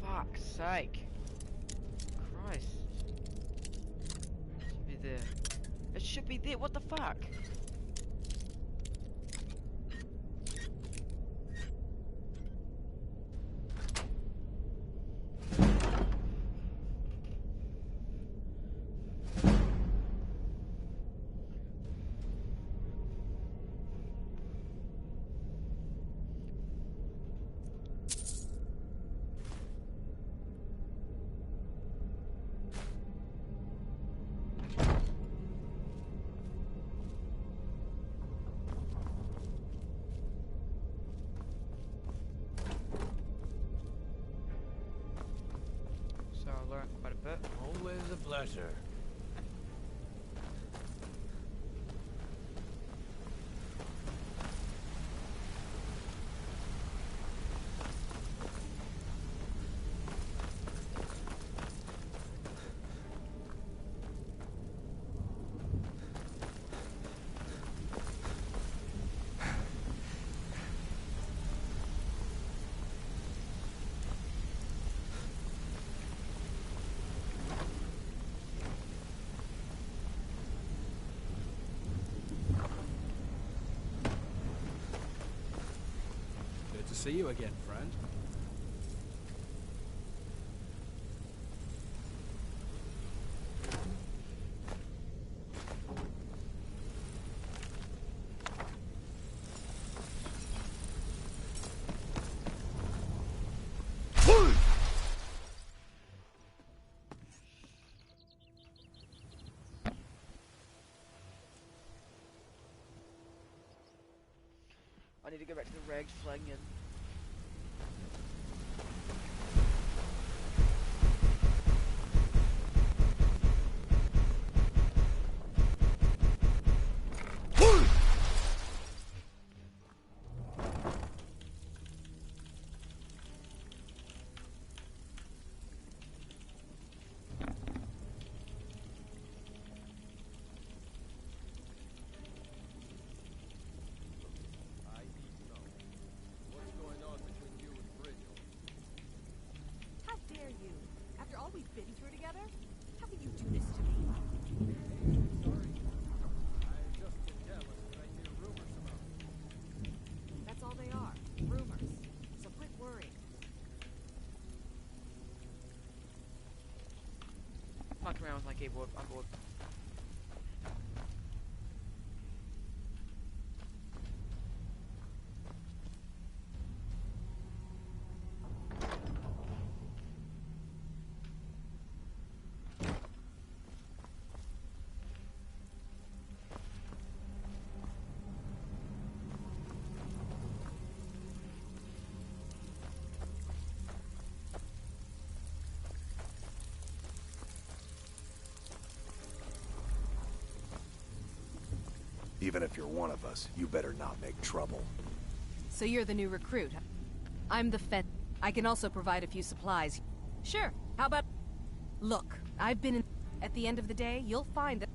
[SPEAKER 1] Fuck's sake. Christ. Should be there. It should be there. What the fuck?
[SPEAKER 20] a pleasure.
[SPEAKER 19] Good to see you again, friend.
[SPEAKER 1] I need to go back to the regs flagging in.
[SPEAKER 10] What's going on between you and Brynjolf?
[SPEAKER 2] How dare you? After all we've been through together? How can you do this to me?
[SPEAKER 10] Sorry. I just get jealous when I hear rumors about you.
[SPEAKER 2] That's all they are. Rumors. So quit worrying.
[SPEAKER 1] Mucking around with my keyboard. I'm bored.
[SPEAKER 5] Even if you're one of us, you better not make trouble.
[SPEAKER 2] So you're the new recruit. I'm the Fed. I can also provide a few supplies. Sure. How about... Look, I've been in... At the end of the day, you'll find that...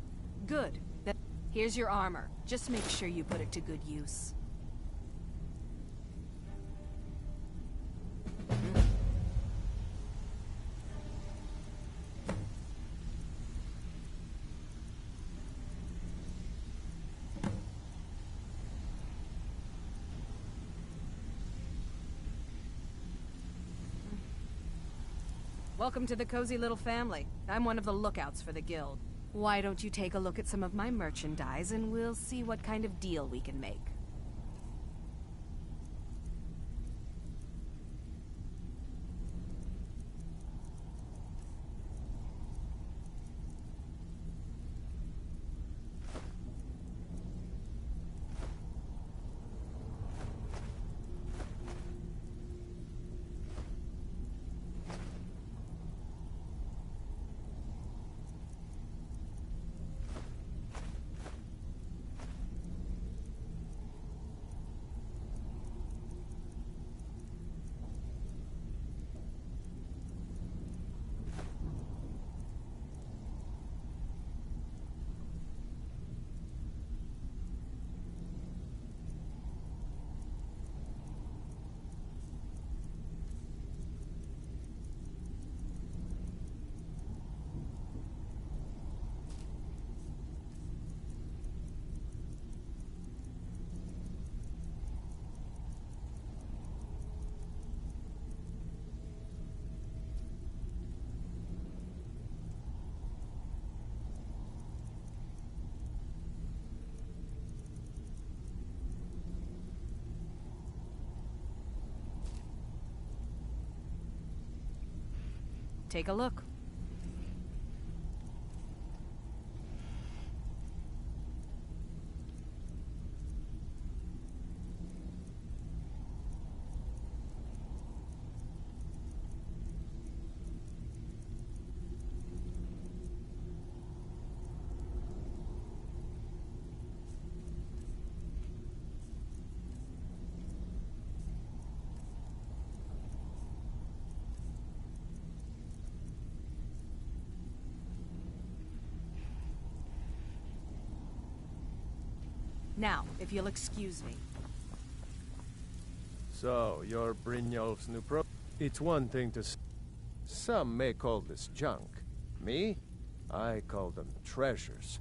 [SPEAKER 2] Good. That... Here's your armor. Just make sure you put it to good use. Welcome to the cozy little family. I'm one of the lookouts for the guild. Why don't you take a look at some of my merchandise and we'll see what kind of deal we can make. Take a look. Now, if you'll excuse me.
[SPEAKER 10] So, you're Brynjolf's new pro... It's one thing to some may call this junk. Me? I call them treasures.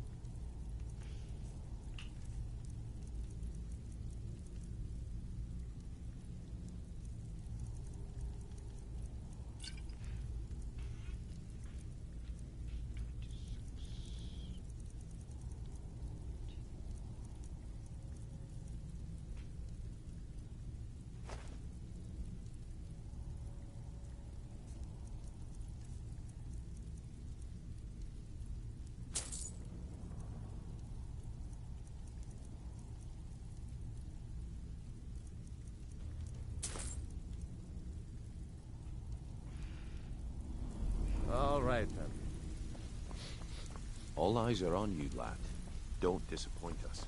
[SPEAKER 10] All right, then.
[SPEAKER 6] All eyes are on you, lad. Don't disappoint us.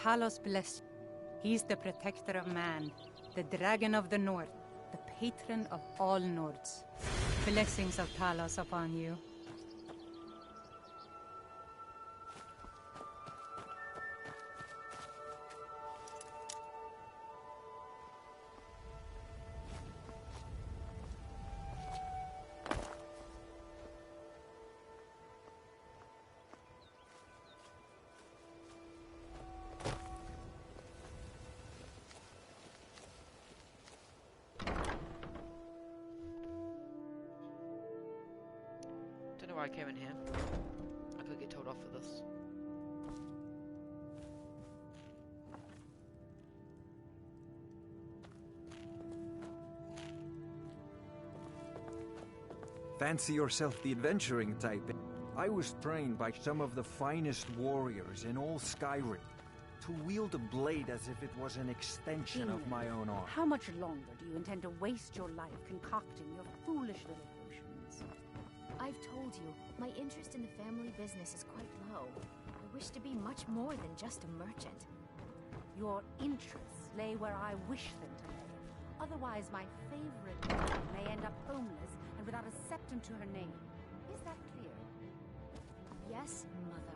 [SPEAKER 3] Talos bless you. He's the protector of man, the dragon of the north, the patron of all Nords. Blessings of Talos upon you.
[SPEAKER 1] Don't know why I came in here. I could get told off for this.
[SPEAKER 13] Fancy yourself the adventuring type. I was trained by some of the finest warriors in all Skyrim to wield a blade as if it was an extension of my own arm.
[SPEAKER 8] How much longer do you intend to waste your life concocting your foolish little potions?
[SPEAKER 15] I've told you, my interest in the family business is quite low. I wish to be much more than just a merchant.
[SPEAKER 8] Your interests lay where I wish them to lay. Otherwise, my favorite woman may end up homeless and without a septum to her name. Is that clear?
[SPEAKER 15] Yes, Mother.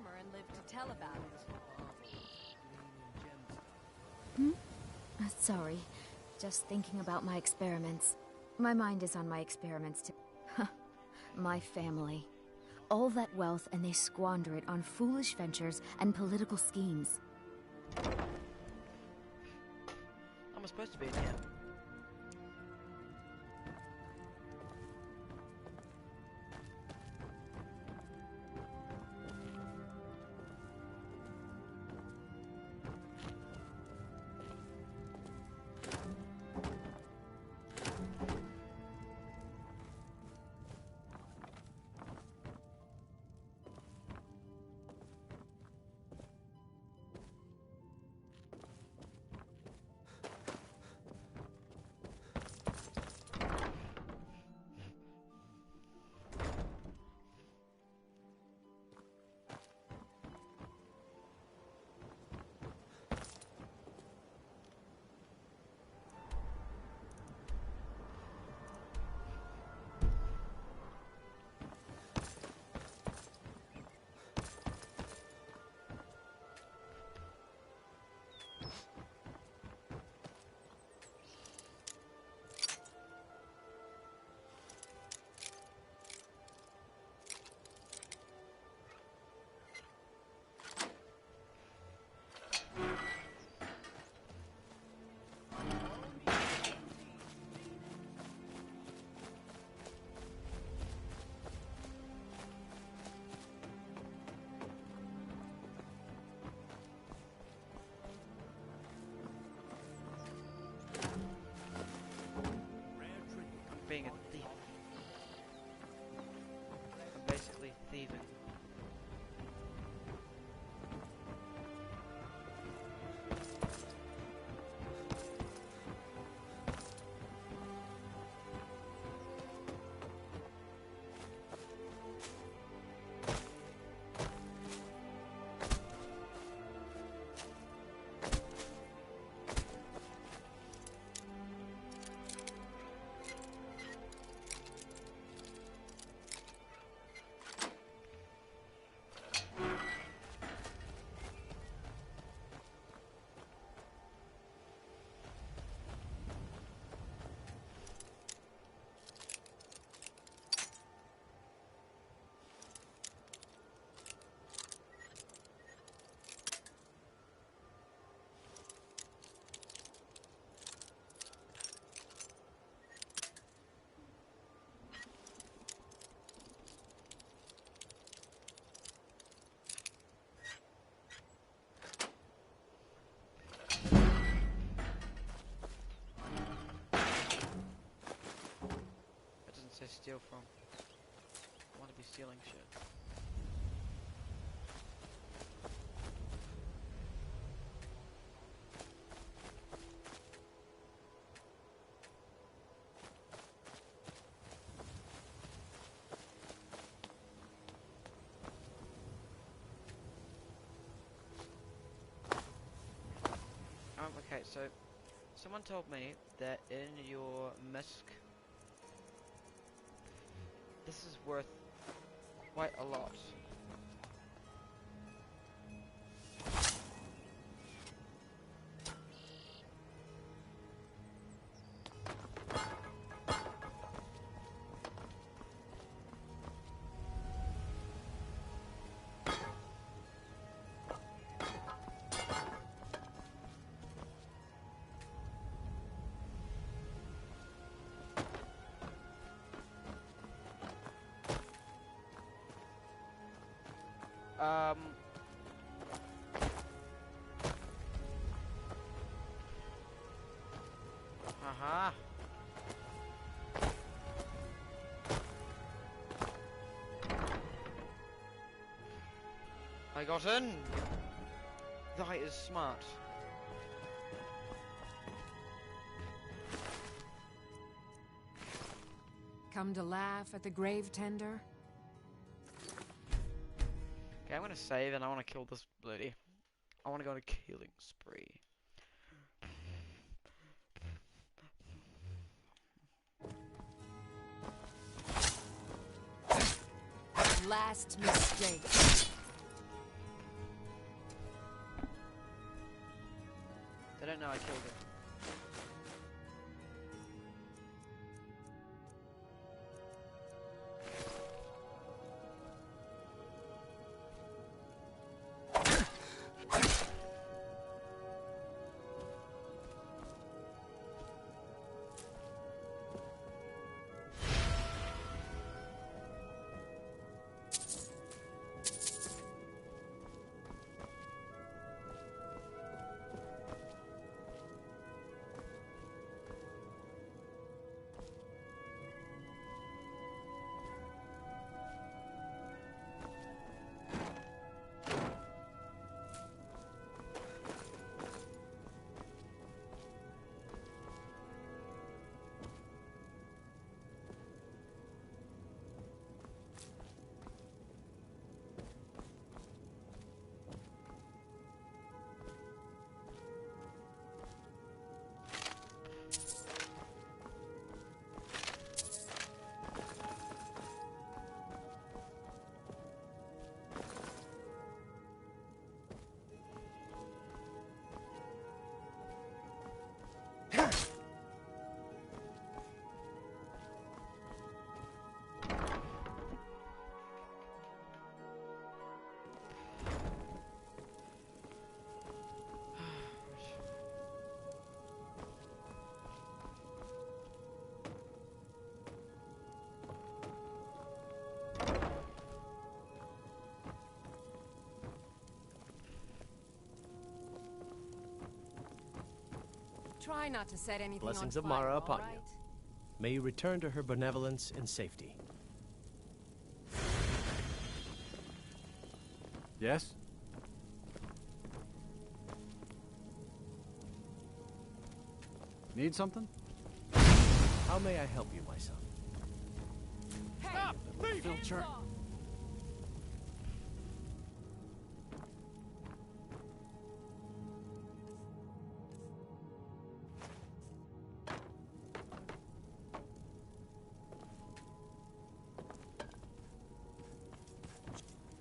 [SPEAKER 2] armor and live to tell about it.
[SPEAKER 15] Hmm? Sorry. Just thinking about my experiments. My mind is on my experiments too. My family. All that wealth and they squander it on foolish ventures and political schemes.
[SPEAKER 1] I'm supposed to be in here. Being a thief. I'm basically thieving. To steal from. I want to be stealing shit. Okay, so someone told me that in your misc this is worth quite a lot. Haha. I got in. That is smart.
[SPEAKER 2] Come to laugh at the grave tender?
[SPEAKER 1] Okay, I'm gonna save and I wanna kill this lady. I wanna go on a killing spree.
[SPEAKER 2] Last mistake.
[SPEAKER 1] I killed him.
[SPEAKER 2] Try not to set anything
[SPEAKER 7] Blessings
[SPEAKER 2] on
[SPEAKER 7] of
[SPEAKER 2] fire,
[SPEAKER 7] Mara
[SPEAKER 2] all
[SPEAKER 7] upon
[SPEAKER 2] right?
[SPEAKER 7] you. May you return to her benevolence in safety.
[SPEAKER 19] Yes? Need something?
[SPEAKER 7] How may I help you, my son?
[SPEAKER 19] Stop! Thief!
[SPEAKER 7] Filcher.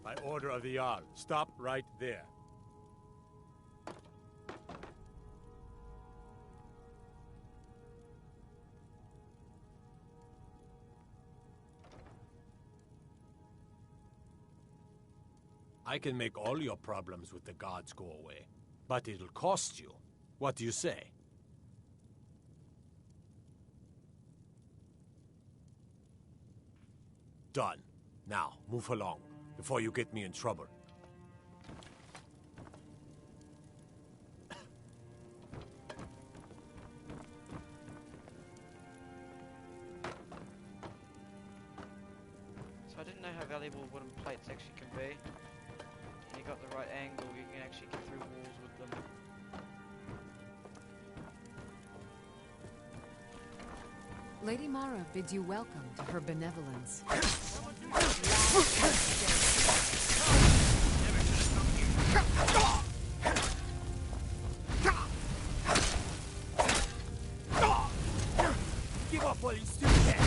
[SPEAKER 4] By order of the Jarl, stop right there. I can make all your problems with the gods go away, but it'll cost you. What do you say? Done. Now, move along, before you get me in trouble.
[SPEAKER 1] So I didn't know how valuable wooden plates actually can be. When you got the right angle, you can actually get through walls with them.
[SPEAKER 2] Lady Mara bids you welcome to her benevolence.
[SPEAKER 12] Give up while you still can.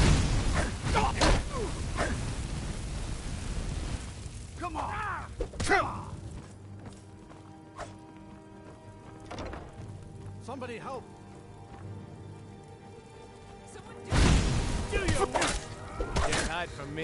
[SPEAKER 12] Come on!
[SPEAKER 19] Somebody help!
[SPEAKER 12] Do your work!
[SPEAKER 7] Can't hide from me.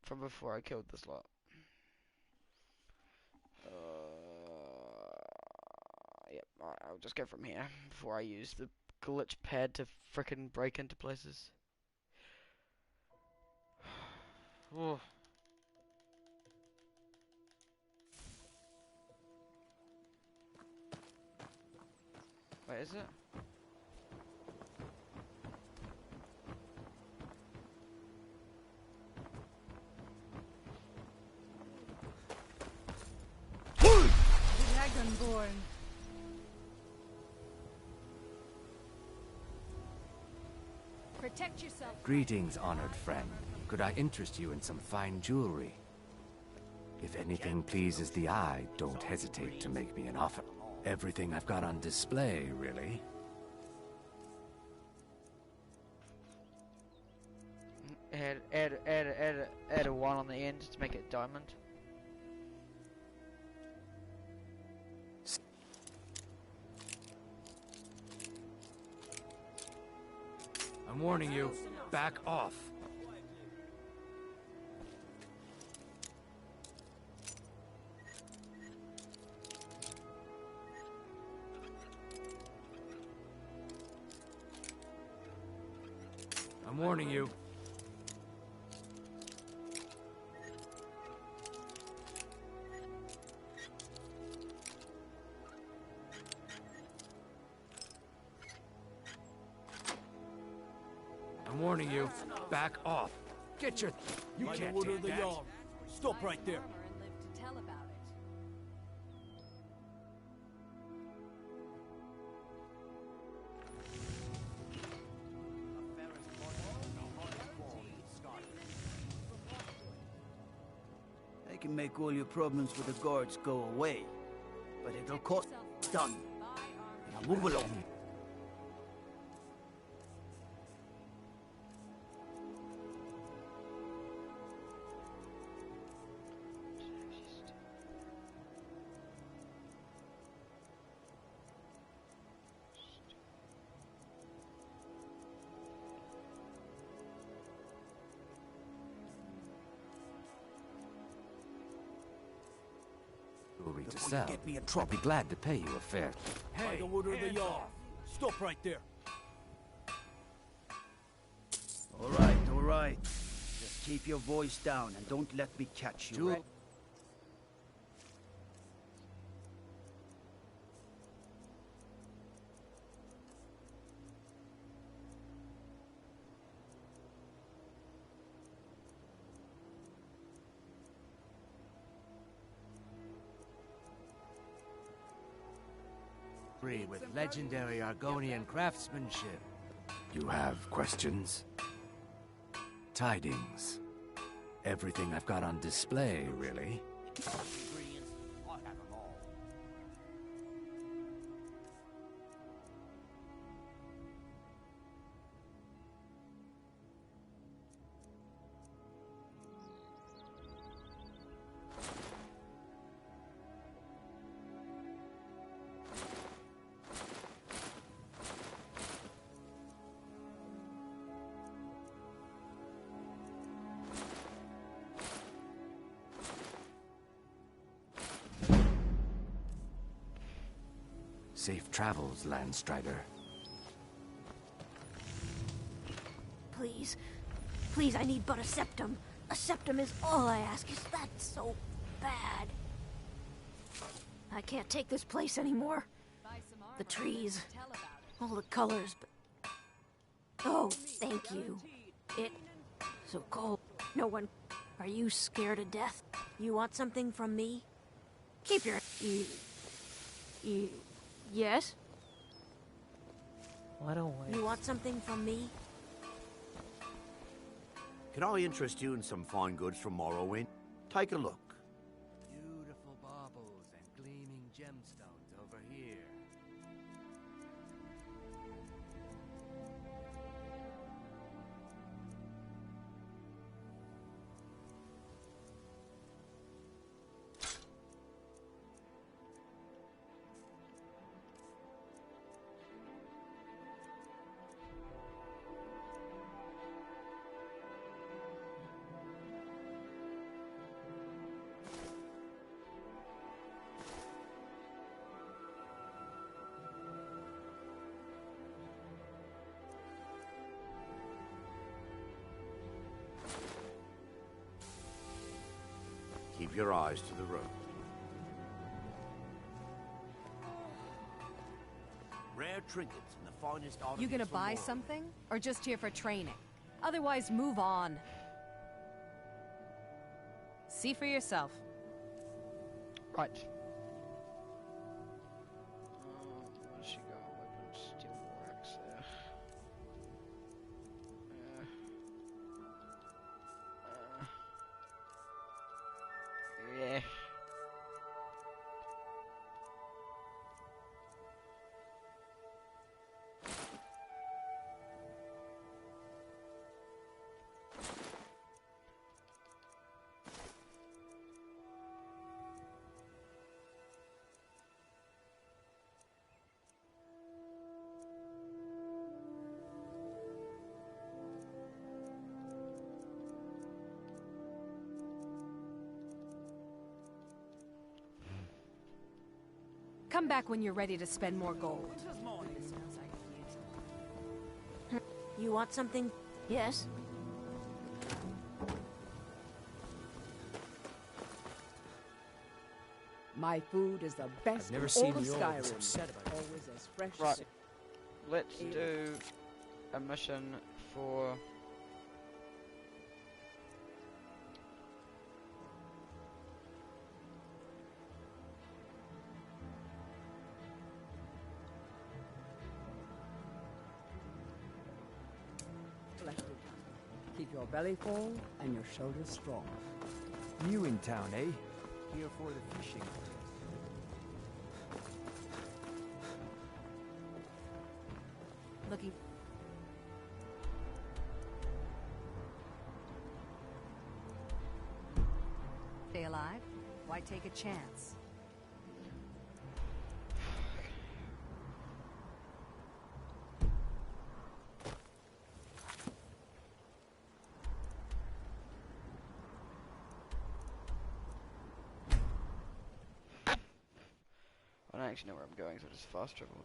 [SPEAKER 1] from before I killed this lot. Yep, alright, I'll just go from here before I use the glitch pad to frickin' break into places. Oh. Wait, is it?
[SPEAKER 3] Dragonborn.
[SPEAKER 2] Protect yourself.
[SPEAKER 14] Greetings, honored friend. Could I interest you in some fine jewelry? If anything pleases the eye, don't hesitate to make me an offer. Everything I've got on display, really.
[SPEAKER 1] Add a 1 on the end to make it diamond.
[SPEAKER 14] I'm warning you, back off. I'm warning you. I'm warning you. Back off. Get your... You
[SPEAKER 12] By
[SPEAKER 14] can't
[SPEAKER 12] the order
[SPEAKER 14] take
[SPEAKER 12] of the
[SPEAKER 14] that.
[SPEAKER 12] Jarl. Stop right there.
[SPEAKER 2] And live to tell about it.
[SPEAKER 12] I can make all your problems with the guards go away, but it'll cost done. Now move along.
[SPEAKER 14] Jewelry to
[SPEAKER 12] Before you
[SPEAKER 14] sell.
[SPEAKER 12] get me in
[SPEAKER 14] I'd
[SPEAKER 12] trouble.
[SPEAKER 14] be glad to pay you a fair...
[SPEAKER 12] By the order of the Jarl. Stop right there. All right. Just keep your voice down and don't let me catch you.
[SPEAKER 14] With legendary Argonian craftsmanship. You have questions? Tidings. Everything I've got on display, really. Safe travels, Landstrider.
[SPEAKER 11] Please. Please, I need but a septum. A septum is all I ask. Is that so bad? I can't take this place anymore. The trees, all the colors, but... Oh, thank you. It... so cold. No one... Are you scared to death? You want something from me? Keep your... Yes?
[SPEAKER 1] Why don't we?
[SPEAKER 11] You want something from me?
[SPEAKER 22] Can I interest you in some fine goods from Morrowind? Take a look.
[SPEAKER 14] Beautiful baubles and gleaming gemstones over here.
[SPEAKER 22] keep your eyes to the road. Rare trinkets and the finest articles.
[SPEAKER 2] You gonna
[SPEAKER 22] from
[SPEAKER 2] buy
[SPEAKER 22] war.
[SPEAKER 2] something? Or just here for training? Otherwise, move on. See for yourself.
[SPEAKER 1] Right. Where's she got? Weapons, steel war axe there. Yeah.
[SPEAKER 2] Come back when you're ready to spend more gold.
[SPEAKER 11] You want something? Yes?
[SPEAKER 9] My food is the best
[SPEAKER 7] I've never
[SPEAKER 9] in
[SPEAKER 7] seen
[SPEAKER 9] all of
[SPEAKER 7] you all
[SPEAKER 9] Skyrim.
[SPEAKER 7] this upset about it.
[SPEAKER 9] Always as fresh
[SPEAKER 1] Right.
[SPEAKER 9] as...
[SPEAKER 1] Let's do a mission for...
[SPEAKER 9] Keep your belly full and your shoulders strong.
[SPEAKER 13] New in town, eh? Here for the fishing.
[SPEAKER 2] Looking... Stay alive? Why take a chance?
[SPEAKER 1] I don't actually know where I'm going, so I just fast travel.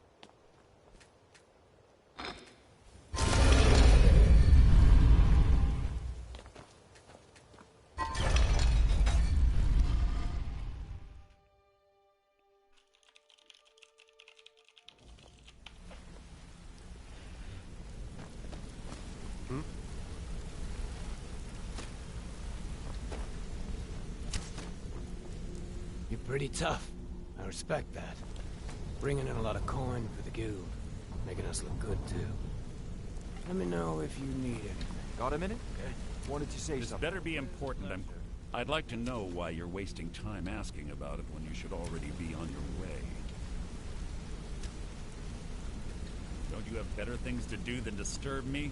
[SPEAKER 21] You're pretty tough. I respect that. Bringing in a lot of coin for the guild. Making us look good, too. Let me know if you need anything.
[SPEAKER 13] Got a minute? Okay. Wanted to say
[SPEAKER 17] This
[SPEAKER 13] something.
[SPEAKER 17] better be important. I'd like to know why you're wasting time asking about it when you should already be on your way. Don't you have better things to do than disturb me?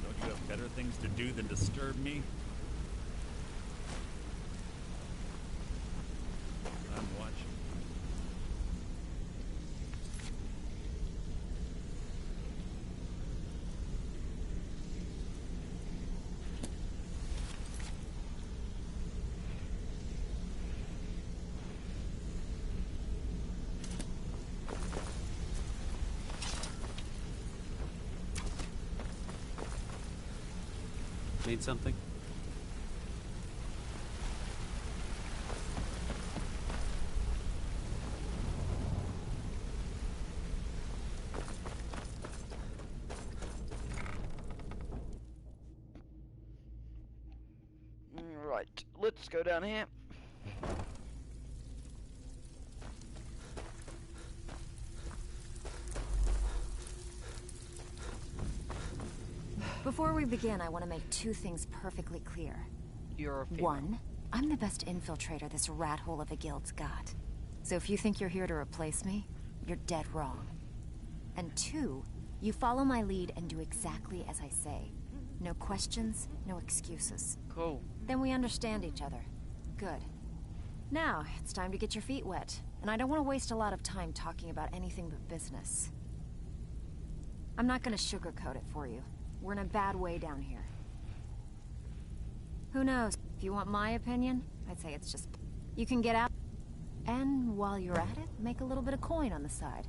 [SPEAKER 17] Don't you have better things to do than disturb me? I'm watching. Need something?
[SPEAKER 1] Right, let's go down here.
[SPEAKER 15] Before we begin, I want to make two things perfectly clear.
[SPEAKER 1] You're a female.
[SPEAKER 15] One, I'm the best infiltrator this rat hole of a guild's got. So if you think you're here to replace me, you're dead wrong. And two, you follow my lead and do exactly as I say. No questions, no excuses.
[SPEAKER 1] Cool.
[SPEAKER 15] Then we understand each other. Good. Now, it's time to get your feet wet. And I don't want to waste a lot of time talking about anything but business. I'm not going to sugarcoat it for you. We're in a bad way down here. Who knows? If you want my opinion, I'd say it's just... You can get out, and while you're at it, make a little bit of coin on the side.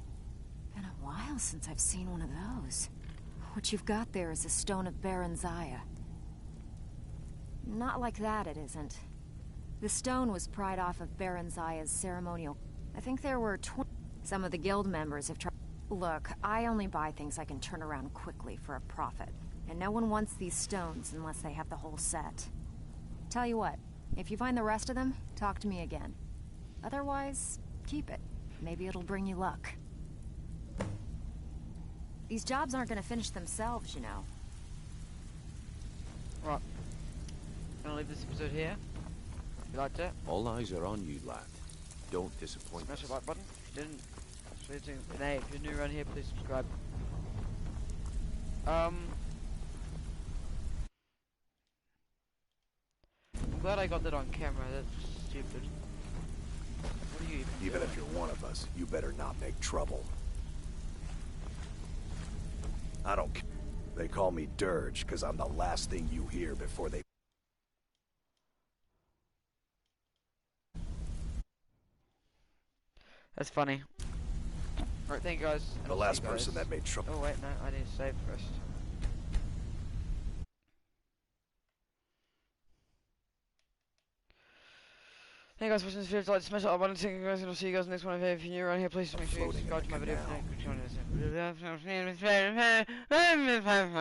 [SPEAKER 15] Been a while since I've seen one of those. What you've got there is a stone of Baron Zaya. Not like that, it isn't. The stone was pried off of Baron Zaya's ceremonial. I think there were 20. Some of the guild members have tried. Look, I only buy things I can turn around quickly for a profit. And no one wants these stones unless they have the whole set. Tell you what, if you find the rest of them, talk to me again. Otherwise, keep it. Maybe it'll bring you luck. These jobs aren't gonna finish themselves, you know.
[SPEAKER 1] Right. Gonna leave this episode here. If you liked it,
[SPEAKER 6] All eyes are on you, lad. Don't disappoint
[SPEAKER 1] smash
[SPEAKER 6] us.
[SPEAKER 1] the like button. If you didn't, and hey, if you're new around here, please subscribe. I'm glad I got that on camera. That's stupid. What are you even
[SPEAKER 5] Even if you're one of us, you better not make trouble. I don't care. They call me Dirge because I'm the last thing you hear before they...
[SPEAKER 1] That's funny. Alright, thank you guys.
[SPEAKER 5] The last person that made trouble.
[SPEAKER 1] Oh wait, no, I need to save first. Hey guys, watching this video, if you like to smash that like button, thank you guys, and I'll see you guys next one. If you're new around here, please make sure you subscribe to my video.